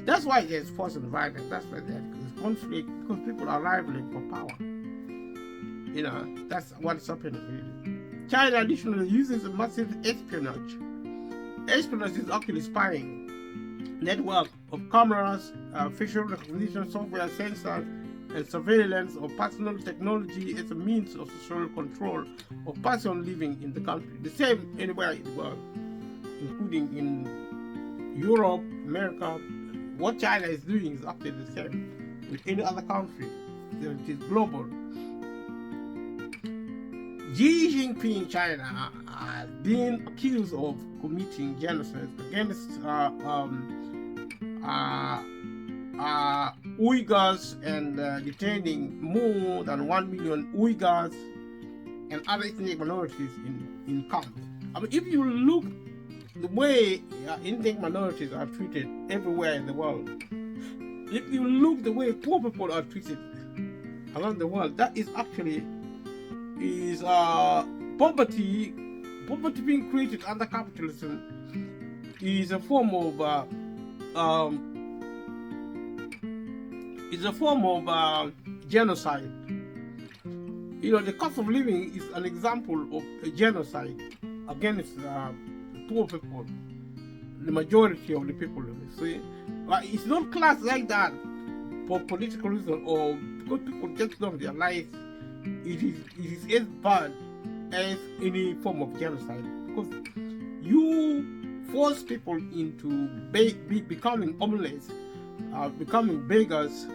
That's why there's force and violence. That's why there's conflict, because people are rivaling for power. You know, that's what's happening really. China additionally uses a massive espionage. Espionage is actually spying network of cameras, facial recognition software, sensors, and surveillance of personal technology as a means of social control of persons living in the country. The same anywhere in the world, including in Europe, America. What China is doing is actually the same with any other country. It is global. Xi Jinping, China, has been accused of committing genocide against Uyghurs and detaining more than 1 million Uyghurs and other ethnic minorities in camps. I mean, if you look the way ethnic minorities are treated everywhere in the world, if you look the way poor people are treated around the world, that is actually poverty. Poverty being created under capitalism is a form of genocide. You know, the cost of living is an example of a genocide against poor people, the majority of the people. See, but it's not class like that for political reasons or because people just don't realize it is as bad as any form of genocide, because you force people into becoming homeless, becoming beggars.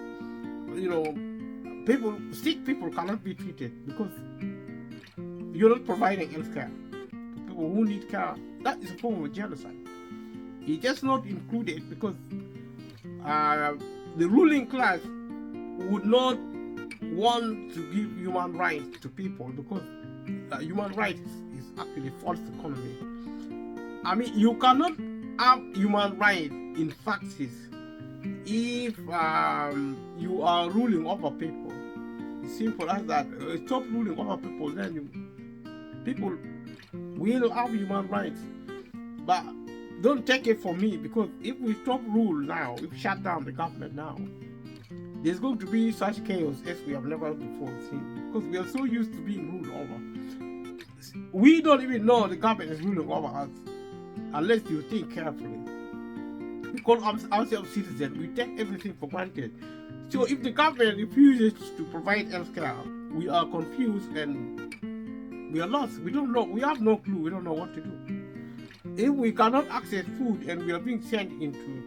You know, sick people cannot be treated because you're not providing health care. People who need care, that is a form of genocide. It's just not included because the ruling class would not want to give human rights to people because human rights is actually false economy. I mean, you cannot have human rights in practice if you are ruling over people. It's simple as that. Stop ruling over people, then people will have human rights. But don't take it from me, because if we stop rule now, if we shut down the government now, there's going to be such chaos as we have never before seen, because we are so used to being ruled over. We don't even know the government is ruling over us unless you think carefully. Because ourselves citizens, we take everything for granted. So if the government refuses to provide healthcare, we are confused and we are lost. We don't know. We have no clue. We don't know what to do. If we cannot access food and we are being sent into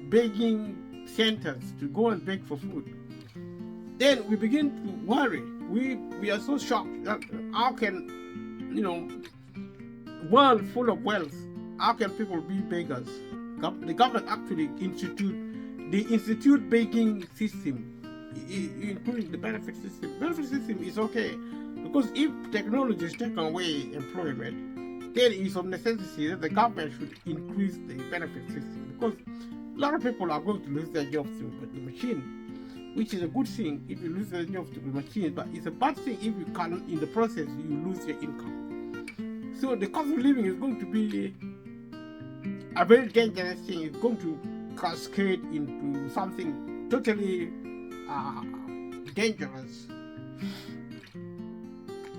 begging centers to go and beg for food, then we begin to worry. We are so shocked that how can, world full of wealth, how can people be beggars? The government actually institute begging system, including the benefit system. Benefit system is okay because if technology is taken away employment, then it is of necessity that the government should increase the benefit system, because a lot of people are going to lose their jobs to the machine, which is a good thing if you lose their jobs to the machine, but it's a bad thing if you can, in the process, you lose your income. So the cost of living is going to be a very dangerous thing. It's going to cascade into something totally dangerous.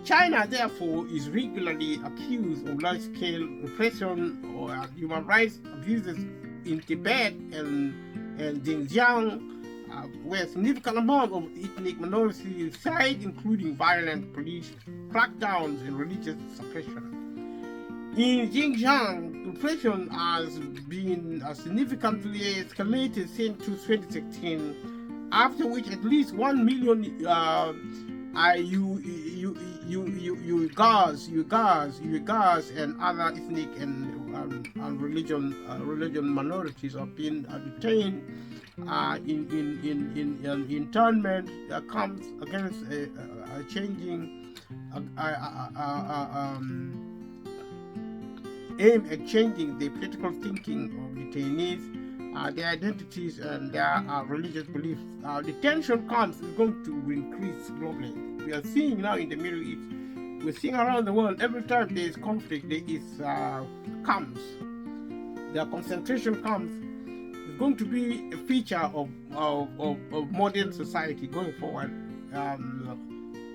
China, therefore, is regularly accused of large-scale repression or human rights abuses in Tibet and Xinjiang, where a significant amount of ethnic minorities reside, including violent police crackdowns and religious suppression. In Xinjiang, repression has been significantly escalated since 2016, after which at least 1 million Uyghurs and other ethnic and religion minorities have been detained in internment camps against aim at changing the political thinking of detainees, their identities and their religious beliefs. Detention camps is going to increase globally. We are seeing now in the Middle East, we're seeing around the world, every time there is conflict, there is camps. There are concentration camps. It's going to be a feature of modern society going forward.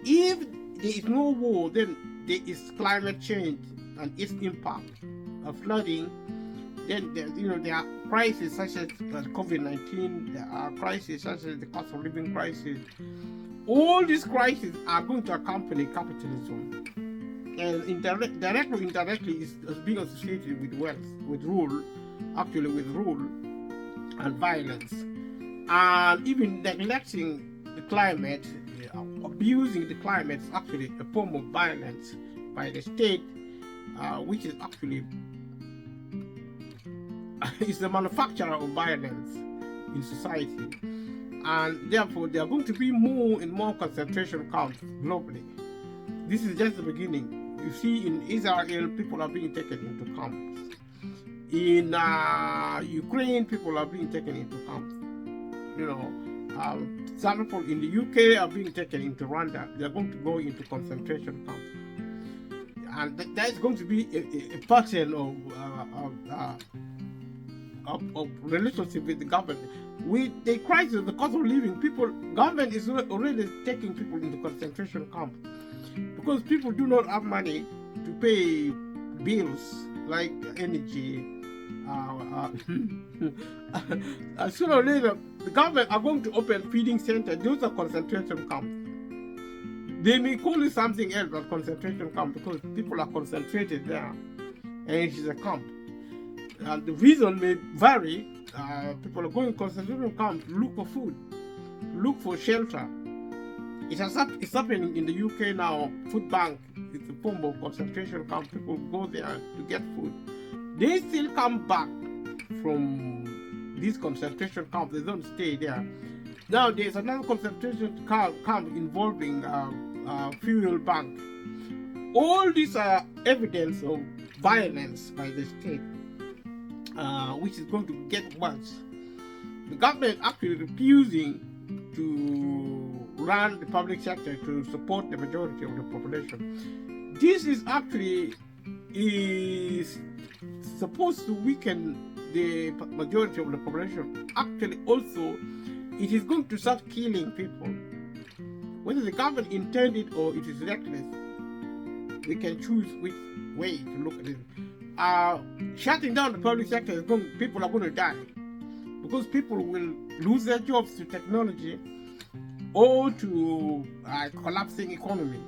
If there is no war, then there is climate change and its impact of flooding. Then there are crises such as COVID-19, there are crises such as the cost of living crisis. All these crises are going to accompany capitalism, and directly or indirectly is being associated with wealth, with rule and violence, and even neglecting the climate, abusing the climate is actually a form of violence by the state, which is actually is the manufacturer of violence in society. And therefore there are going to be more and more concentration camps globally. This is just the beginning. You see, in Israel, people are being taken into camps. In Ukraine, people are being taken into camps. Some people in the UK are being taken into Rwanda. They are going to go into concentration camps, and that is going to be a pattern of relationship with the government. With the crisis, the cost of living, government is already taking people into concentration camps because people do not have money to pay bills like energy. Sooner or later, the government are going to open feeding centers. Those are concentration camps. They may call it something else but concentration camp because people are concentrated there, and it is a camp. And the reason may vary. People are going to concentration camps to look for food, look for shelter, It's happening in the UK now. Food bank is a form of concentration camp. People go there to get food. They still come back from this concentration camp. They don't stay there. Now there's another concentration camp involving fuel bank. All these are evidence of violence by the state, which is going to get worse. The government actually refusing to run the public sector to support the majority of the population. This is actually supposed to weaken the majority of the population. Actually, also, it is going to start killing people. Whether the government intended or it is reckless, we can choose which way to look at it. Shutting down the public sector is people are going to die because people will lose their jobs to technology or to collapsing economy.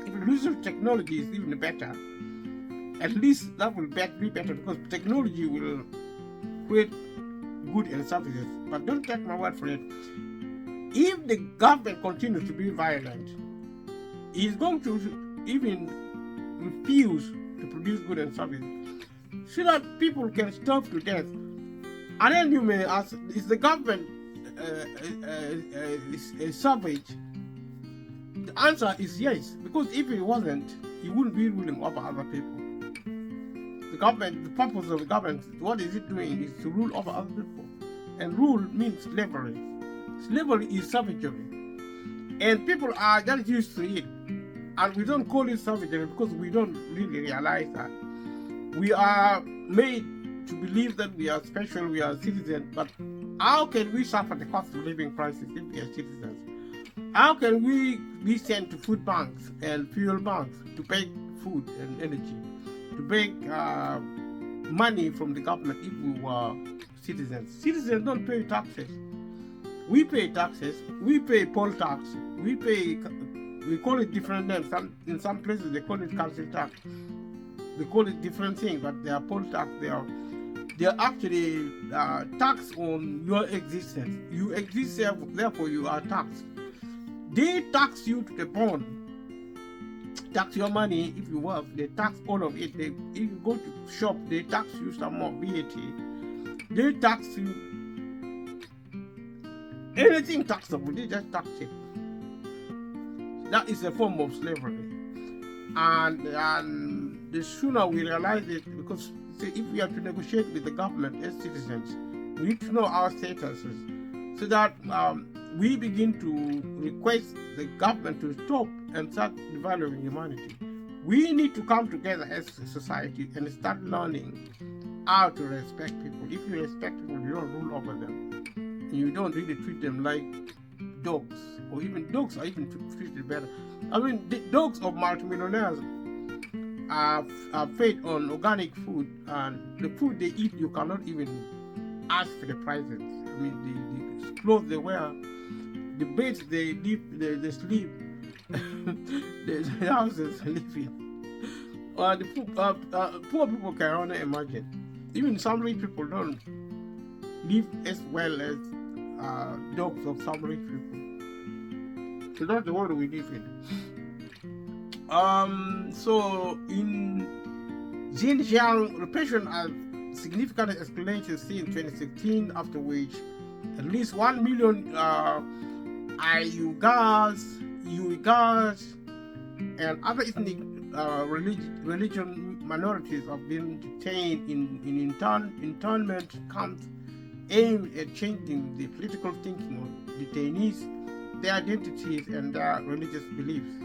If you lose technology, it's even better. At least that will be better because technology will create good and services. But don't take my word for it. If the government continues to be violent, it's going to even refuse to produce goods and services so that people can starve to death. And then you may ask, is the government savage? The answer is yes, because if it wasn't, it wouldn't be ruling over other people. The government, the purpose of the government, what is it doing is to rule over other people. And rule means slavery. Slavery is savagery. And people are just used to it. And we don't call it savagery because we don't really realize that. We are made to believe that we are special, we are citizens, but how can we suffer the cost of living crisis if we are citizens? How can we be sent to food banks and fuel banks to pay food and energy, to beg money from the government if we were citizens? Citizens don't pay taxes. We pay taxes, we pay poll tax, we call it different names. In some places they call it council tax. They call it different things, but they are poll tax. They are actually tax on your existence. You exist, therefore you are taxed. They tax you to the bone. Tax your money if you work. They tax all of it. If you go to shop, they tax you some more VAT. They tax you anything taxable. They just tax it. That is a form of slavery, and the sooner we realize it, because if we are to negotiate with the government as citizens, we need to know our statuses so that we begin to request the government to stop and start devaluing humanity. We need to come together as a society and start learning how to respect people. If you respect people, you don't rule over them, and you don't really treat them like dogs, or even dogs are even treated better. I mean, the dogs of multimillionaires are fed on organic food, and the food they eat, you cannot even ask for the prices. I mean, the clothes they wear, the beds they live, they sleep, the houses they live in. The poor people can only imagine. Even some rich people don't live as well as dogs of some rich people. So that's the world we live in. So in Xinjiang, repression has significantly escalated since 2016, after which at least 1 million Uyghurs, and other ethnic religion minorities have been detained in internment camps aimed at changing the political thinking of detainees, their identities, and their religious beliefs.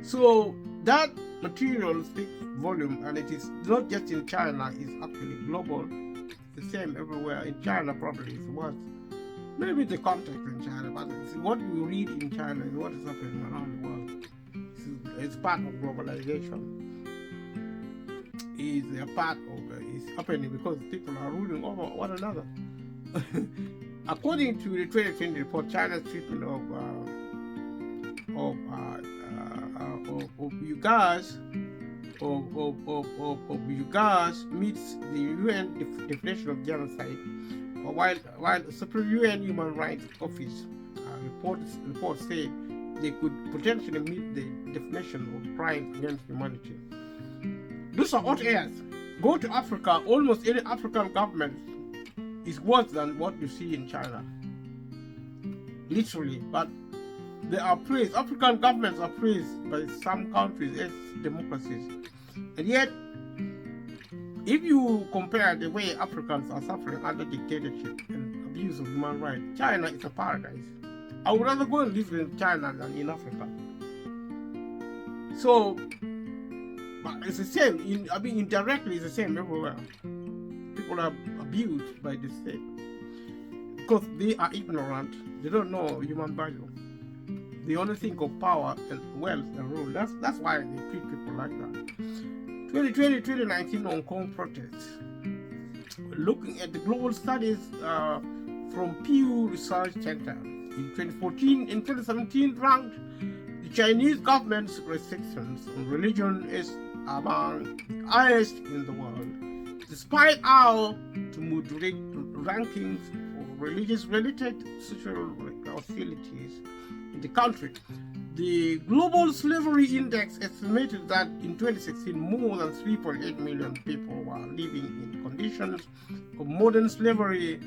So that material speaks volume, and it is not just in China, it's actually global. It's the same everywhere. In China probably it's worse. Maybe the context in China, but what you read in China is what is happening around the world. It's part of globalization. It's a part of it's happening because people are ruling over one another. According to the 2020 report, China's treatment of Uyghurs meets the UN definition of genocide, while Supreme UN Human Rights Office reports say they could potentially meet the definition of crime against humanity. Those are hot airs. Go to Africa, almost any African government is worse than what you see in China. Literally, but they are praised. African governments are praised by some countries as democracies. And yet, if you compare the way Africans are suffering under dictatorship and abuse of human rights, China is a paradise. I would rather go and live in China than in Africa. So, but it's the same. Indirectly, it's the same everywhere. People are abused by the state because they are ignorant. They don't know human value. They only think of power and wealth and rule. That's why they treat people like that. 2020-2019 Hong Kong protests. Looking at the global studies from Pew Research Center in 2014 and 2017 ranked the Chinese government's restrictions on religion as among the highest in the world, despite our to moderate rankings for religious-related social hostilities in the country. The Global Slavery Index estimated that in 2016, more than 3.8 million people were living in conditions of modern slavery,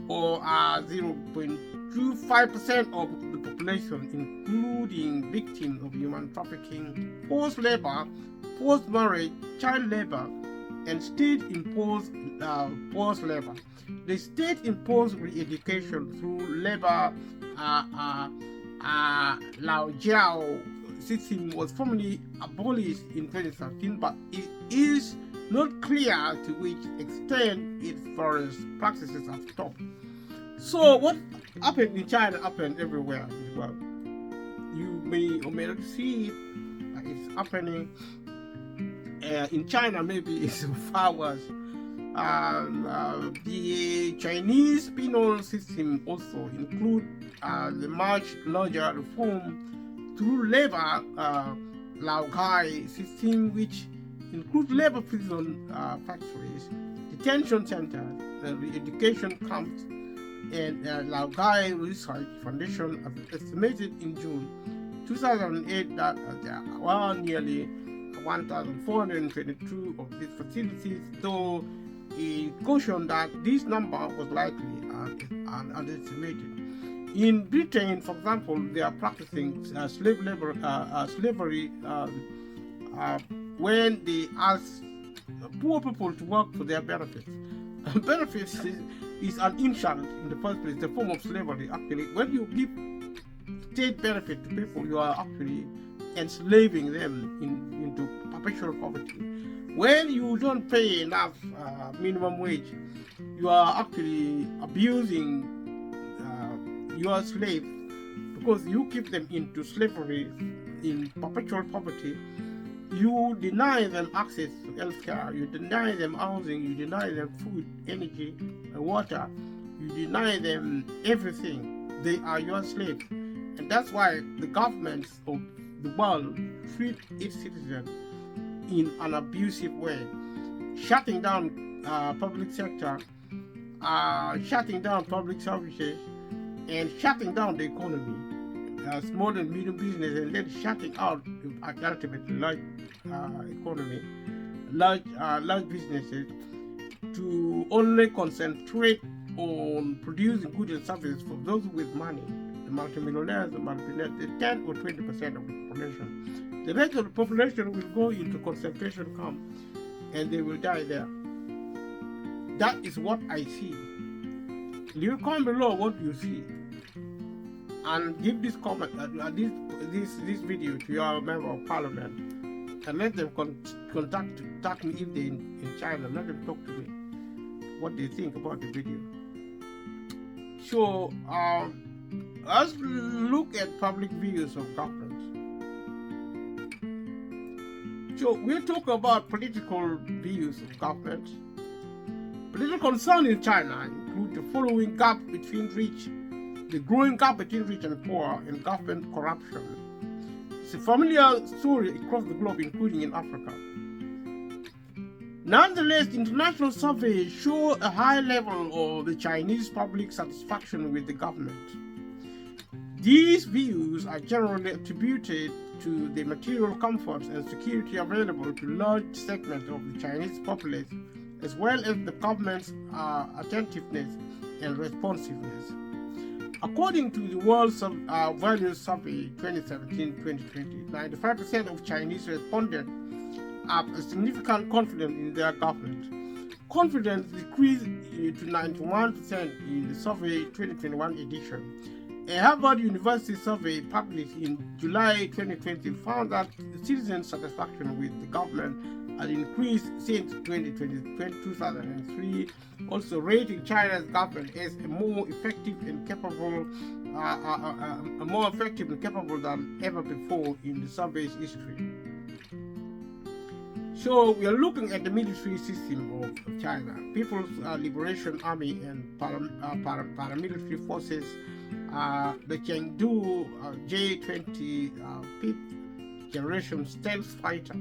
or 0.25% of the population, including victims of human trafficking, forced labor, forced marriage, child labor, and state-imposed forced labor. The state-imposed re-education through labor Lao Jiao system was formally abolished in 2013, but it is not clear to which extent its forest practices have stopped. So what happened in China happened everywhere as well. You may or may not see it, but it's happening. In China, maybe it's far worse. The Chinese penal system also include the much larger reform through labor Laogai system, which includes labor prison factories, detention centers, re-education camps, and Laogai Research Foundation has estimated in June 2008 that there were nearly 1,422 of these facilities, though he cautioned that this number was likely underestimated. In Britain, for example, they are practicing slavery when they ask poor people to work for their benefits. Benefits is an insult in the first place, the form of slavery. Actually, when you give state benefit to people, you are actually enslaving them into perpetual poverty. When you don't pay enough minimum wage, you are actually abusing your slaves, because you keep them into slavery in perpetual poverty. You deny them access to healthcare, you deny them housing, you deny them food, energy, water, you deny them everything. They are your slaves. And that's why the governments of the world treat its citizens in an abusive way, shutting down public sector, shutting down public services, and shutting down the economy, small and medium business, and then shutting out ultimately large economy, large businesses, to only concentrate on producing goods and services for those with money, the multimillionaires, the multinationals, the 10 or 20% of the population. The rest of the population will go into concentration camp and they will die there. That is what I see. Leave comment below what you see, and give this comment, this video to your member of parliament, and let them contact me if they're in China. Let them talk to me what they think about the video. So let's look at public views of government. So we'll talk about political views of government. Political concerns in China include the following gap between rich, the growing gap between rich and poor, and government corruption. It's a familiar story across the globe, including in Africa. Nonetheless, international surveys show a high level of the Chinese public satisfaction with the government. These views are generally attributed to the material comforts and security available to large segments of the Chinese populace, as well as the government's attentiveness and responsiveness. According to the World Values Survey 2017-2020, 95% of Chinese respondents have a significant confidence in their government. Confidence decreased to 91% in the survey 2021 edition. A Harvard University survey published in July 2020 found that citizen satisfaction with the government had increased since 2003, also rating China's government as a more effective and capable than ever before in the survey's history. So we are looking at the military system of China. People's Liberation Army and paramilitary forces, the Chengdu J-20 fifth generation stealth fighter.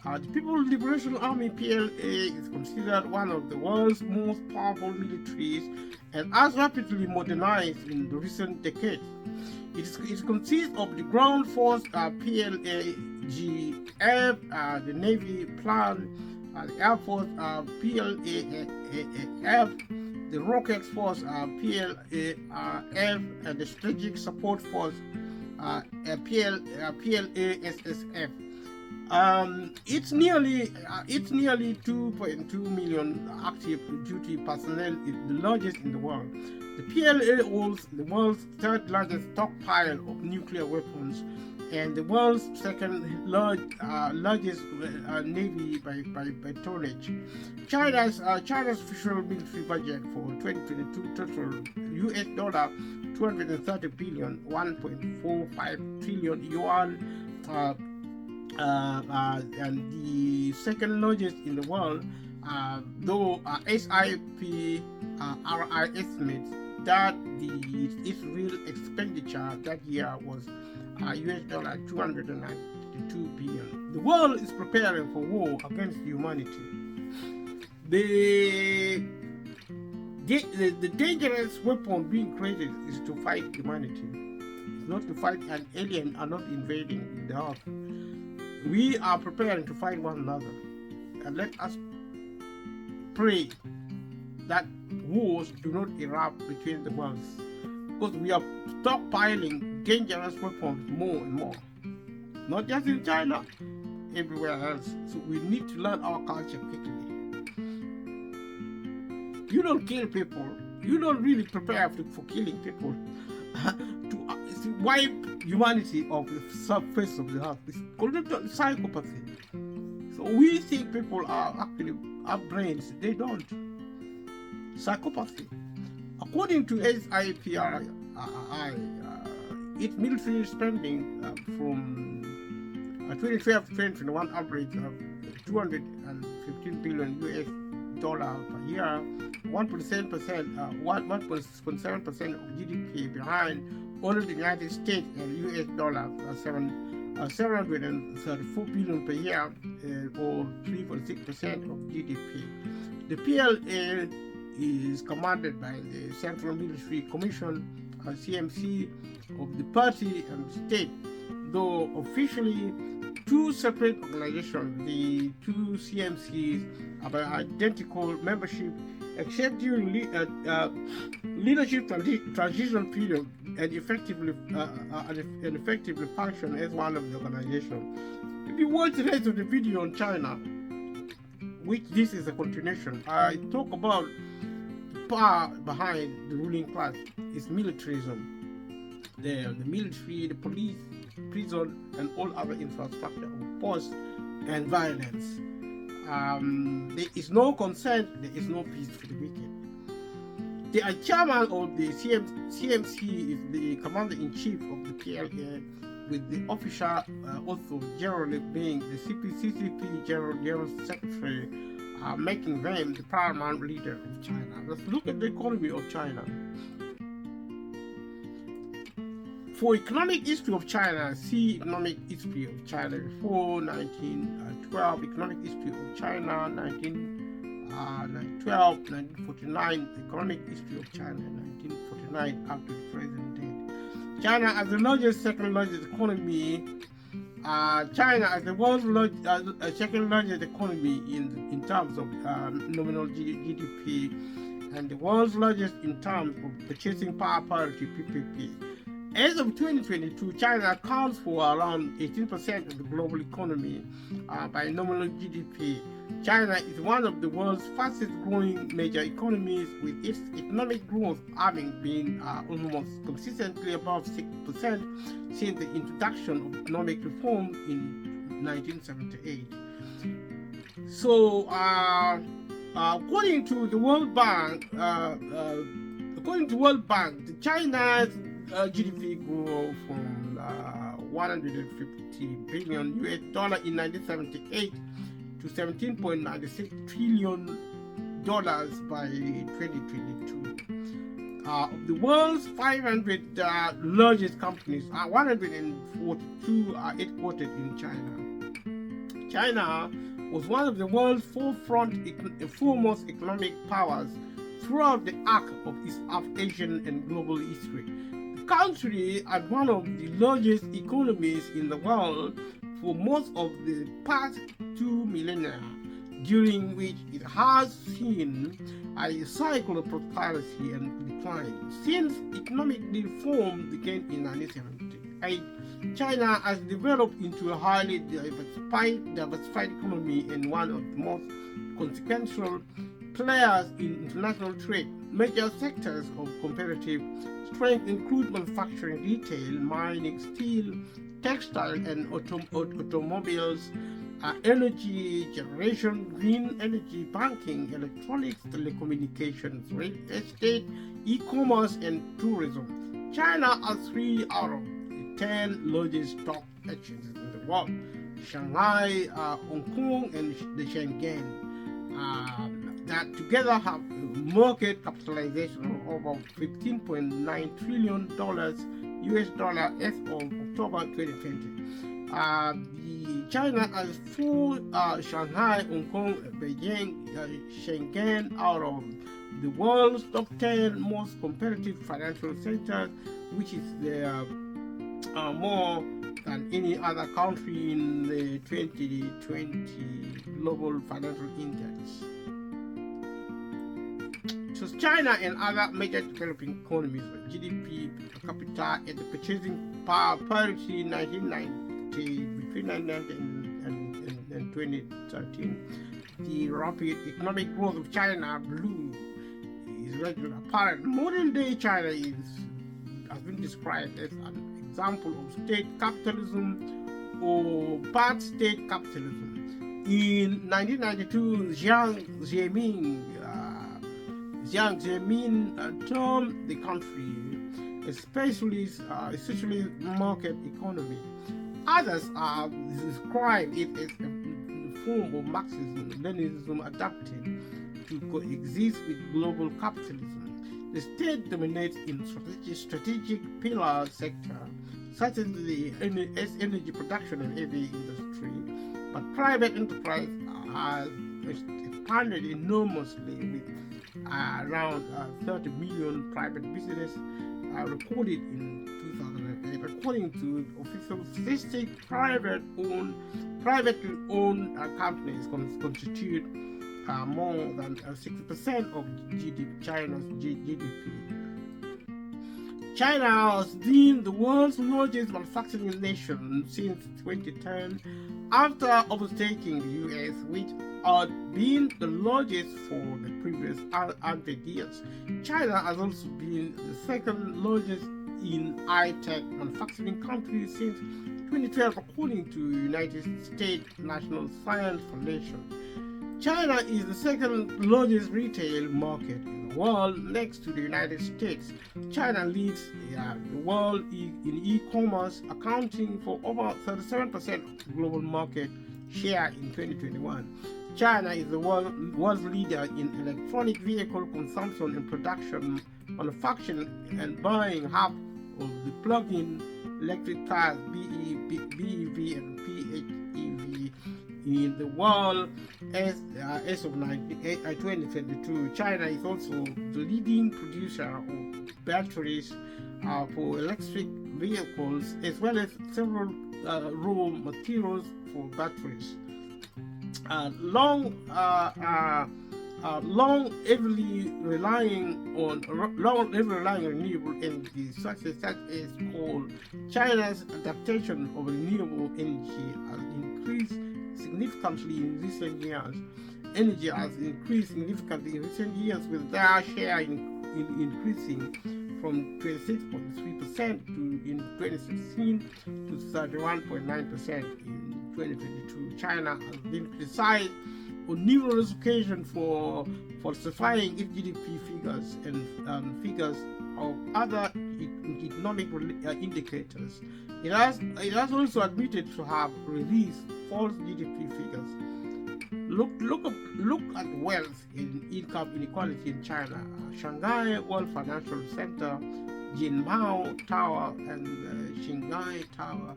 The People's Liberation Army (PLA) is considered one of the world's most powerful militaries and has rapidly modernized in the recent decades. It consists of the ground force PLA-GF, the Navy Plan, the Air Force PLA-F, the Rocket Force PLA-F, and the Strategic Support Force PLA-SSF. It's nearly 2.2 million active duty personnel, is the largest in the world. The PLA holds the world's third largest stockpile of nuclear weapons and the world's second largest navy by tonnage. China's official military budget for 2022 total $230 billion, 1.45 trillion yuan. And the second largest in the world, though SIPRI estimates that its real expenditure that year was $292 billion. The world is preparing for war against humanity. The dangerous weapon being created is to fight humanity. It's not to fight an alien are not invading the earth. We are preparing to fight one another, and let us pray that wars do not erupt between the worlds, because we are stockpiling dangerous weapons more and more, not just in China, everywhere else. So we need to learn our culture quickly. You don't kill people. You don't really prepare for killing people. To wipe humanity off the surface of the earth. It's called psychopathy. So we think people are actually have brains. They don't. Psychopathy. According to SIPRI, its military spending from 2012 to 2021 average of $215 billion US dollar per year, 1.7% of GDP behind only the United States and US dollar, $734 billion per year, or 3.6% of GDP. The PLA is commanded by the Central Military Commission, CMC, of the party and state, though officially two separate organizations. The two CMCs have an identical membership, except during leadership transition period, and effectively function as one of the organizations. If you watch the rest of the video on China, which this is a continuation, I talk about the power behind the ruling class is militarism. The military, the police, prison, and all other infrastructure of force and violence. There is no consent, there is no peace for the wicked. The chairman of the CMC is the commander-in-chief of the PLA, with the official also generally being the CCP General Secretary, making them the paramount leader of China. Let's look at the economy of China. For economic history of China, see economic history of China before 1912, economic history of China 1912, 1949, economic history of China 1949 up to the present day. China as the second largest economy. China as the world's second largest economy in terms of nominal GDP, and the world's largest in terms of purchasing power parity (PPP). As of 2022, China accounts for around 18% of the global economy by nominal GDP. China is one of the world's fastest growing major economies, with its economic growth having been almost consistently above 6% since the introduction of economic reform in 1978. So, according to the World Bank, China's GDP grew from $150 billion in 1978 to $17.96 trillion by 2022. Of the world's 500 largest companies, 142 are headquartered in China. China was one of the world's foremost economic powers throughout the arc of East Asian and global history. The country had one of the largest economies in the world for most of the past 2 millennia, during which it has seen a cycle of prosperity and decline. Since economic reform began in 1978, China has developed into a highly diversified economy and one of the most consequential players in international trade. Major sectors of comparative strength include manufacturing, retail, mining, steel, textile and automobiles, energy generation, green energy, banking, electronics, telecommunications, real estate, e-commerce, and tourism. China has 3 out of the 10 largest stock exchanges in the world: Shanghai, Hong Kong, and the Shenzhen, that together have a market capitalization of over $15.9 trillion US dollar as of October 2020. China has 4 Shanghai, Hong Kong, Beijing, Shenzhen out of the world's top 10 most competitive financial centers, which is more than any other country in the 2020 Global Financial Index. So China and other major developing economies with GDP per capita and the purchasing power parity in 1990, between 1990 and 2013, the rapid economic growth of China is regular apparent. Modern day China has been described as an example of state capitalism or part state capitalism. In 1992, Jiang Zemin termed the country a socialist market economy. Others have described it as a form of Marxism-Leninism adapted to coexist with global capitalism. The state dominates in strategic pillar sector, such as the energy production and heavy industry, but private enterprise has expanded enormously with around 30 million private business recorded in 2008. According to official statistics, privately owned companies constitute more than 60% of China's GDP. China has been the world's largest manufacturing nation since 2010, after overtaking the US, which had been the largest for the previous 100 years. China has also been the second largest in high-tech manufacturing country since 2012, according to United States National Science Foundation. China is the second largest retail market in the world, next to the United States. China leads the world in e-commerce, accounting for over 37% of the global market share in 2021. China is the world's leader in electronic vehicle consumption and production, manufacturing and buying half of the plug-in electric cars, BEV and PHEV in the world as of 2022. China is also the leading producer of batteries for electric vehicles, as well as several raw materials for batteries. Long heavily relying on renewable energy sources such as coal. China's adaptation of renewable energy has increased significantly in recent years. Energy has increased significantly in recent years, with their share increasing from 26.3% in 2016 to 31.9% in 2022. China has been criticized on numerous occasions for falsifying its GDP figures and figures of other economic indicators. It has also admitted to have released false GDP figures. Look at wealth and income inequality in China. Shanghai World Financial Center, Jinmao Tower, and Shanghai Tower,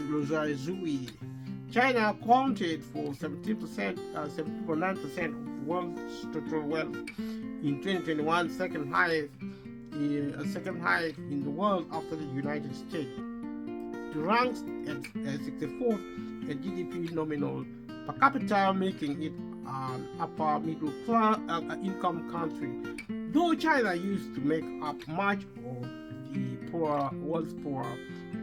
Luzhui. China accounted for 70.9% of the world's total wealth in 2021, second highest in the world after the United States. It ranks at 64th at GDP nominal per capita, making it an upper middle class income country. Though China used to make up much of the world's poor,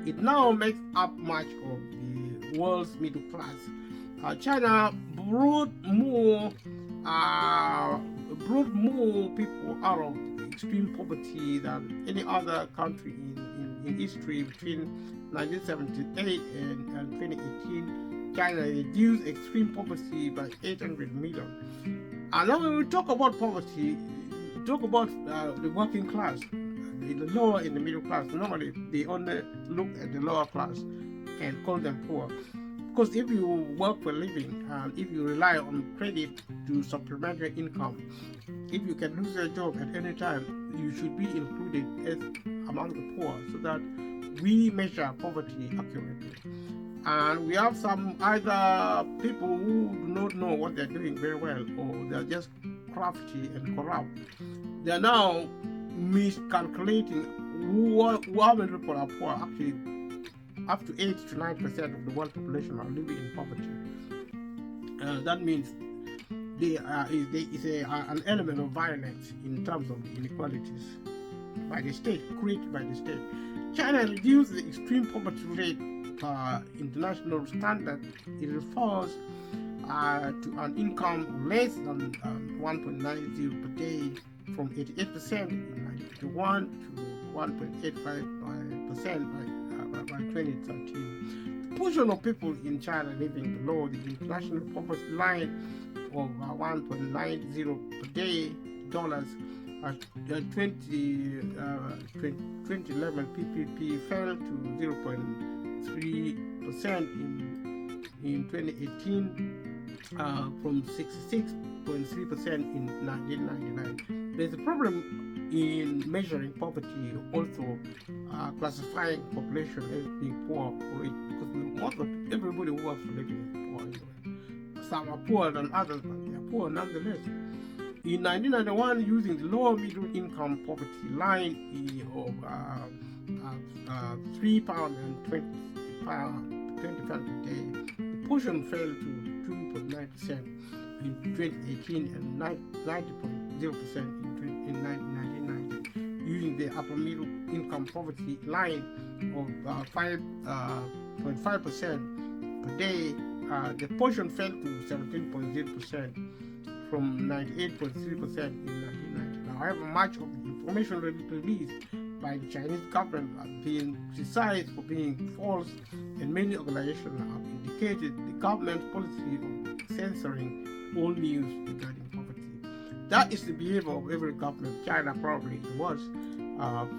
it now makes up much of the world's middle class. China brought more people out of extreme poverty than any other country in history. Between 1978 and 2018, China reduced extreme poverty by 800 million. And now when we talk about poverty, talk about the working class, the lower and the middle class. Normally, they only look at the lower class and call them poor. Because if you work for a living and if you rely on credit to supplement your income, if you can lose your job at any time, you should be included as among the poor, so that we measure poverty accurately. And we have some either people who do not know what they're doing very well, or they're just crafty and corrupt. They're now miscalculating how many people are poor. Actually, up to 8 to 9% of the world population are living in poverty. That means there is an element of violence in terms of the inequalities by the state, created by the state. China reduced the extreme poverty rate per international standard. It refers to an income less than 1.90 per day, from 88% in 1951 to 1.85% by 2013. The portion of people in China living below the international poverty line of 1.90 per day dollars at 2011 PPP fell to 0.3% in 2018, from 66.3% in 1999. There's a problem in measuring poverty, also classifying population as being poor or rich, because everybody who works for living is poor anyway. Some are poorer than others, but they are poor nonetheless. In 1991, using the lower middle income poverty line of £3.20 per day, the portion fell to 2.9% in 2018 and 90.0% in 1990. Using the upper middle income poverty line of 5.5% per day, the portion fell to 17.0% from 98.3% in 1990. However, much of the information released by the Chinese government has been criticized for being false, and many organizations have indicated the government's policy of censoring all news regarding poverty. That is the behavior of every government. China probably was.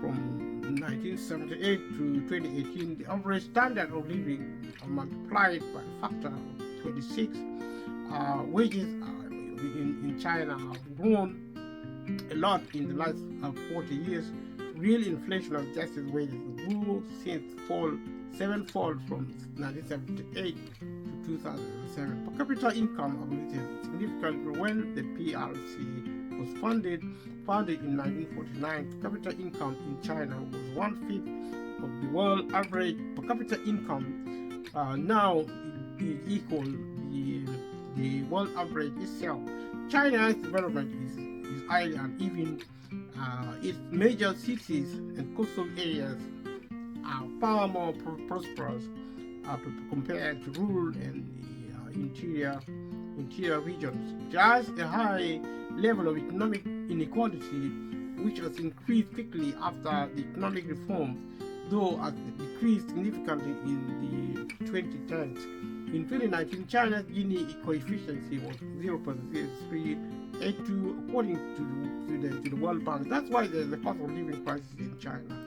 From 1978 to 2018, the average standard of living multiplied by a factor of 26. Wages in China have grown a lot in the last 40 years, real inflation of justice wages grew since sevenfold from 1978 to 2007. Per capita income augmented significantly when the PRC was founded in 1949. Per capita income in China was 1/5 of the world average. Per capita income now is equal the world average itself. China's development is highly uneven. Its major cities and coastal areas are far more prosperous compared to rural and interior regions. It has a high level of economic inequality, which has increased quickly after the economic reforms, though has decreased significantly in the 2010s. In 2019, China's Gini coefficient was 0.0382 according to the World Bank. That's why there's a cost of living crisis in China.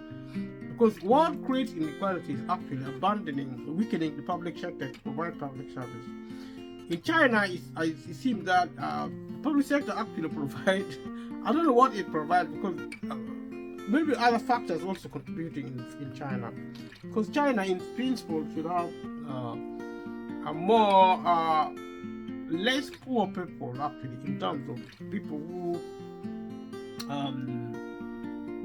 Because what creates inequality is actually weakening the public sector to provide public service. In China, it seems that the public sector actually provides, I don't know what it provides, because maybe other factors also contributing in China. Because China, in principle, should have less poor people actually, in terms of people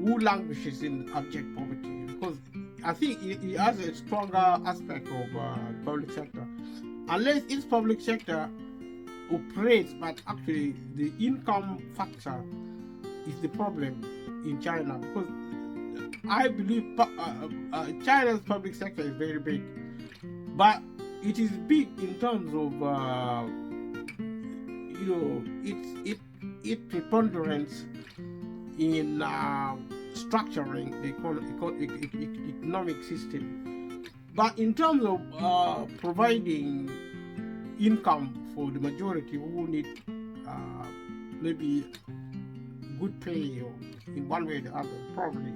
who languishes in abject poverty, because I think it has a stronger aspect of public sector. Unless its public sector operates, but actually the income factor is the problem in China, because I believe China's public sector is very big, but it is big in terms of its preponderance in structuring the economic system. But in terms of providing income for the majority who need maybe good pay or in one way or the other, probably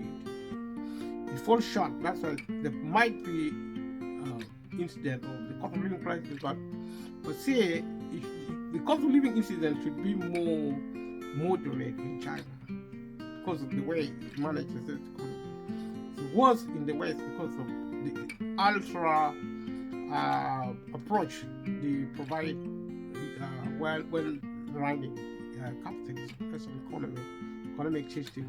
it falls short. That's why there might be incident of the cost of living crisis, but say the cost of living incident should be more moderate in China because of the way it manages its economy. It's worse in the West because of the ultra approach they provide when running capitalism as an economic system.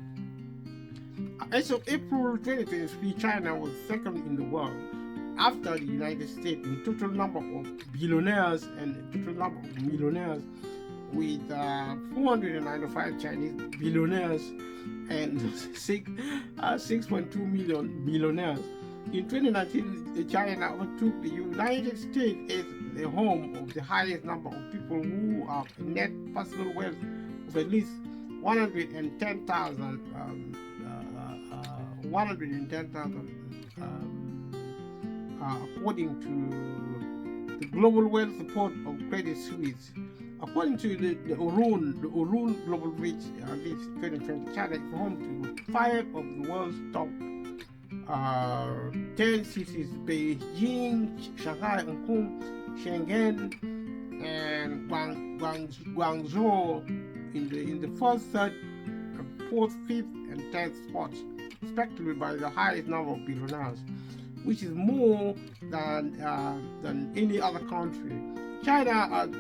As of April 2023, China was second in the world after the United States in total number of billionaires and total number of millionaires, with 495 Chinese billionaires and 6.2 million millionaires. In 2019, China overtook the United States as the home of the highest number of people who have a net personal wealth of at least 110,000 according to the Global Wealth Report of Credit Suisse. According to the Hurun Global Reach list 2020, China is home to 5 of the world's top 10 cities: Beijing, Shanghai, Hong Kong, Shenzhen, and Guangzhou in the first, third, fourth, fifth, and 10th spots, respectively, by the highest number of billionaires, which is more than any other country. China had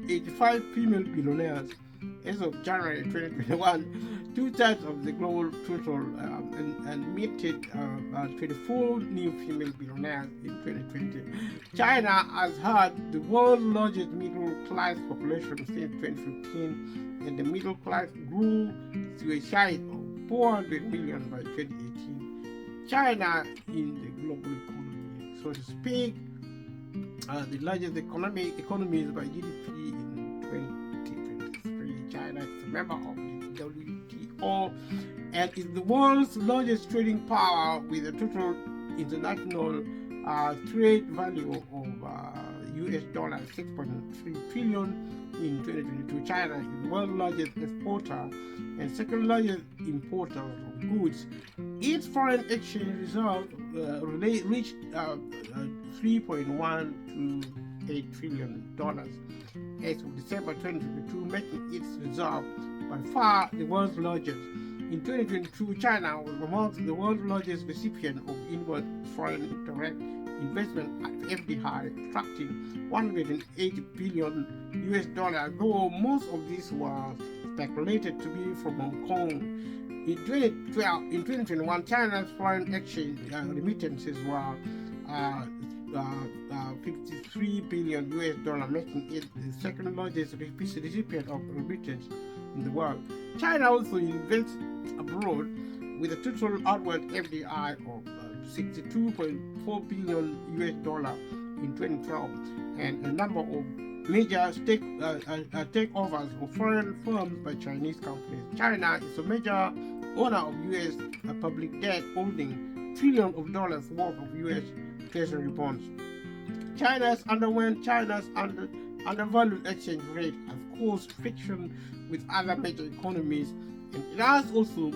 85 female billionaires as of January 2021, 2/3 of the global total, and meted 24 new female billionaires in 2020. China has had the world's largest middle class population since 2015, and the middle class grew to a size of 400 million by 2018. China in the global economy, so to speak, the largest economies by GDP in 2023. China is a member of the WTO and is the world's largest trading power with a total international trade value of US dollar 6.3 trillion in 2022. China is the world's largest exporter and second largest importer of goods. Its foreign exchange reserve reached $3.128 trillion as of December 2022, making its reserve by far the world's largest. In 2022, China was among the world's largest recipient of inward foreign direct investment at FDI, attracting 180 billion US dollars, though most of these were speculated to be from Hong Kong. In 2021, China's foreign exchange remittances were 53 billion US dollars, making it the second largest recipient of remittance in the world. China also invests abroad with a total outward FDI of 62.4 billion US dollars in 2012, and a number of major takeovers of foreign firms by Chinese companies. China is a major owner of US public debt, holding trillions of dollars worth of US Treasury bonds. China's undervalued exchange rate has caused friction with other major economies, and it has also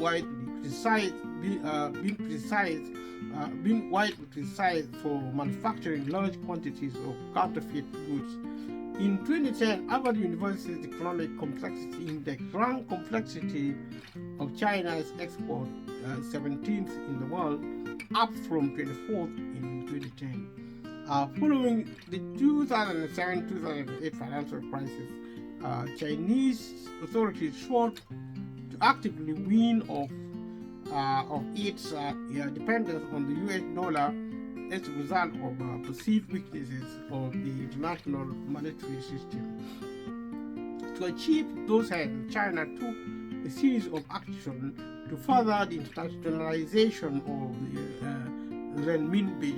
been widely criticized for manufacturing large quantities of counterfeit goods. In 2010, Harvard University's Economic Complexity Index ranked complexity of China's export 17th in the world, up from 24th in 2010. Following the 2007-2008 financial crisis, Chinese authorities sought to actively wean off its dependence on the US dollar as a result of perceived weaknesses of the international monetary system. To achieve those ends, China took a series of actions to further the internationalization of the renminbi.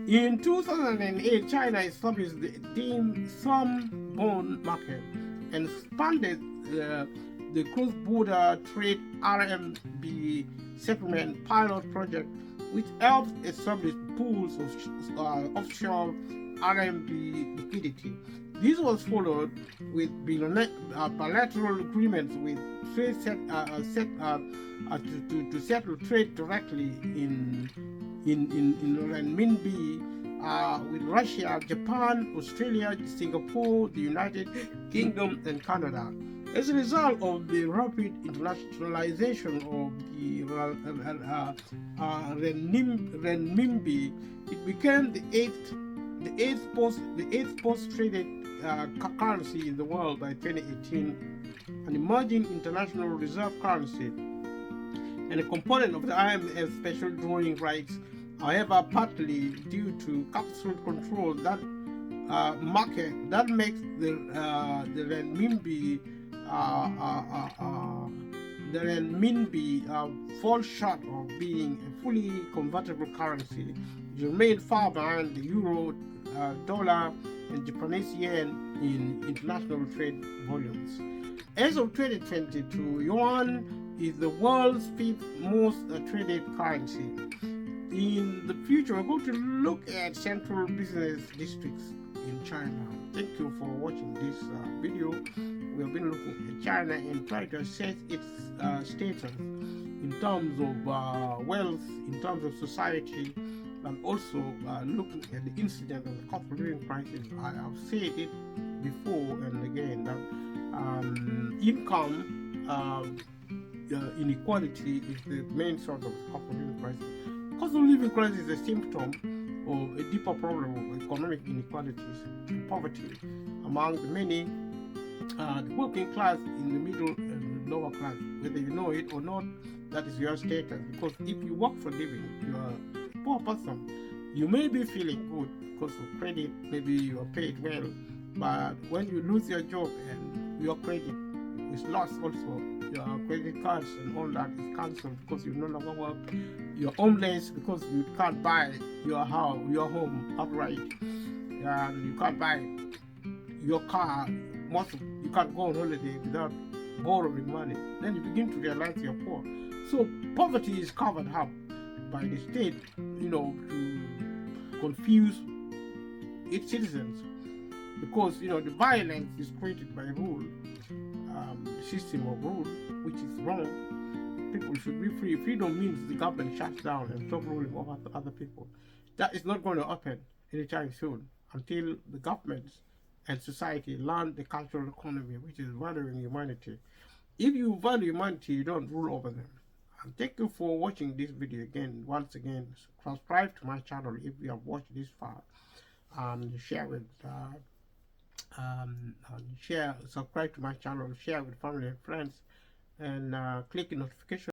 In 2008, China established the dim sum bond market and expanded the cross-border trade RMB settlement pilot project, which helped establish pools of offshore RMB liquidity. This was followed with bilateral agreements with trade to settle trade directly in renminbi with Russia, Japan, Australia, Singapore, the United Kingdom, and Canada. As a result of the rapid internationalization of the renminbi, it became the eighth post-traded currency in the world by 2018, an emerging international reserve currency and a component of the IMF special drawing rights. However, partly due to capital control that makes the renminbi fall short of being a fully convertible currency. It remained far behind the euro, dollar, and Japanese yen in international trade volumes. As of 2022, yuan is the world's fifth most traded currency. In the future, we're going to look at central business districts in China. Thank you for watching this video. We have been looking at China and trying to assess its status in terms of wealth, in terms of society, and also looking at the incident of the cost of living crisis. I have said it before and again that income inequality is the main source of the cost of living crisis. Cost of living crisis is a symptom of a deeper problem of economic inequalities and poverty among the many the working class, in the middle and lower class. Whether you know it or not, that is your status. Because if you work for a living, you are a poor person. You may be feeling good because of credit, maybe you are paid well, but when you lose your job and your credit is lost also, your credit cards and all that is cancelled because you no longer work, you're homeless because you can't buy your house, your home outright, and you can't buy your car, you can't go on holiday without borrowing money. Then you begin to realize you're poor. So poverty is covered up by the state, to confuse its citizens, because the violence is created by rule, system of rule, which is wrong. People should be free. Freedom means the government shuts down and stop ruling over other people. That is not going to happen anytime soon until the governments and society learn the cultural economy, which is valuing humanity. If you value humanity, you don't rule over them. And thank you for watching this video again. Once again, subscribe to my channel if you have watched this far, and share with subscribe to my channel, share with family and friends, and click the notification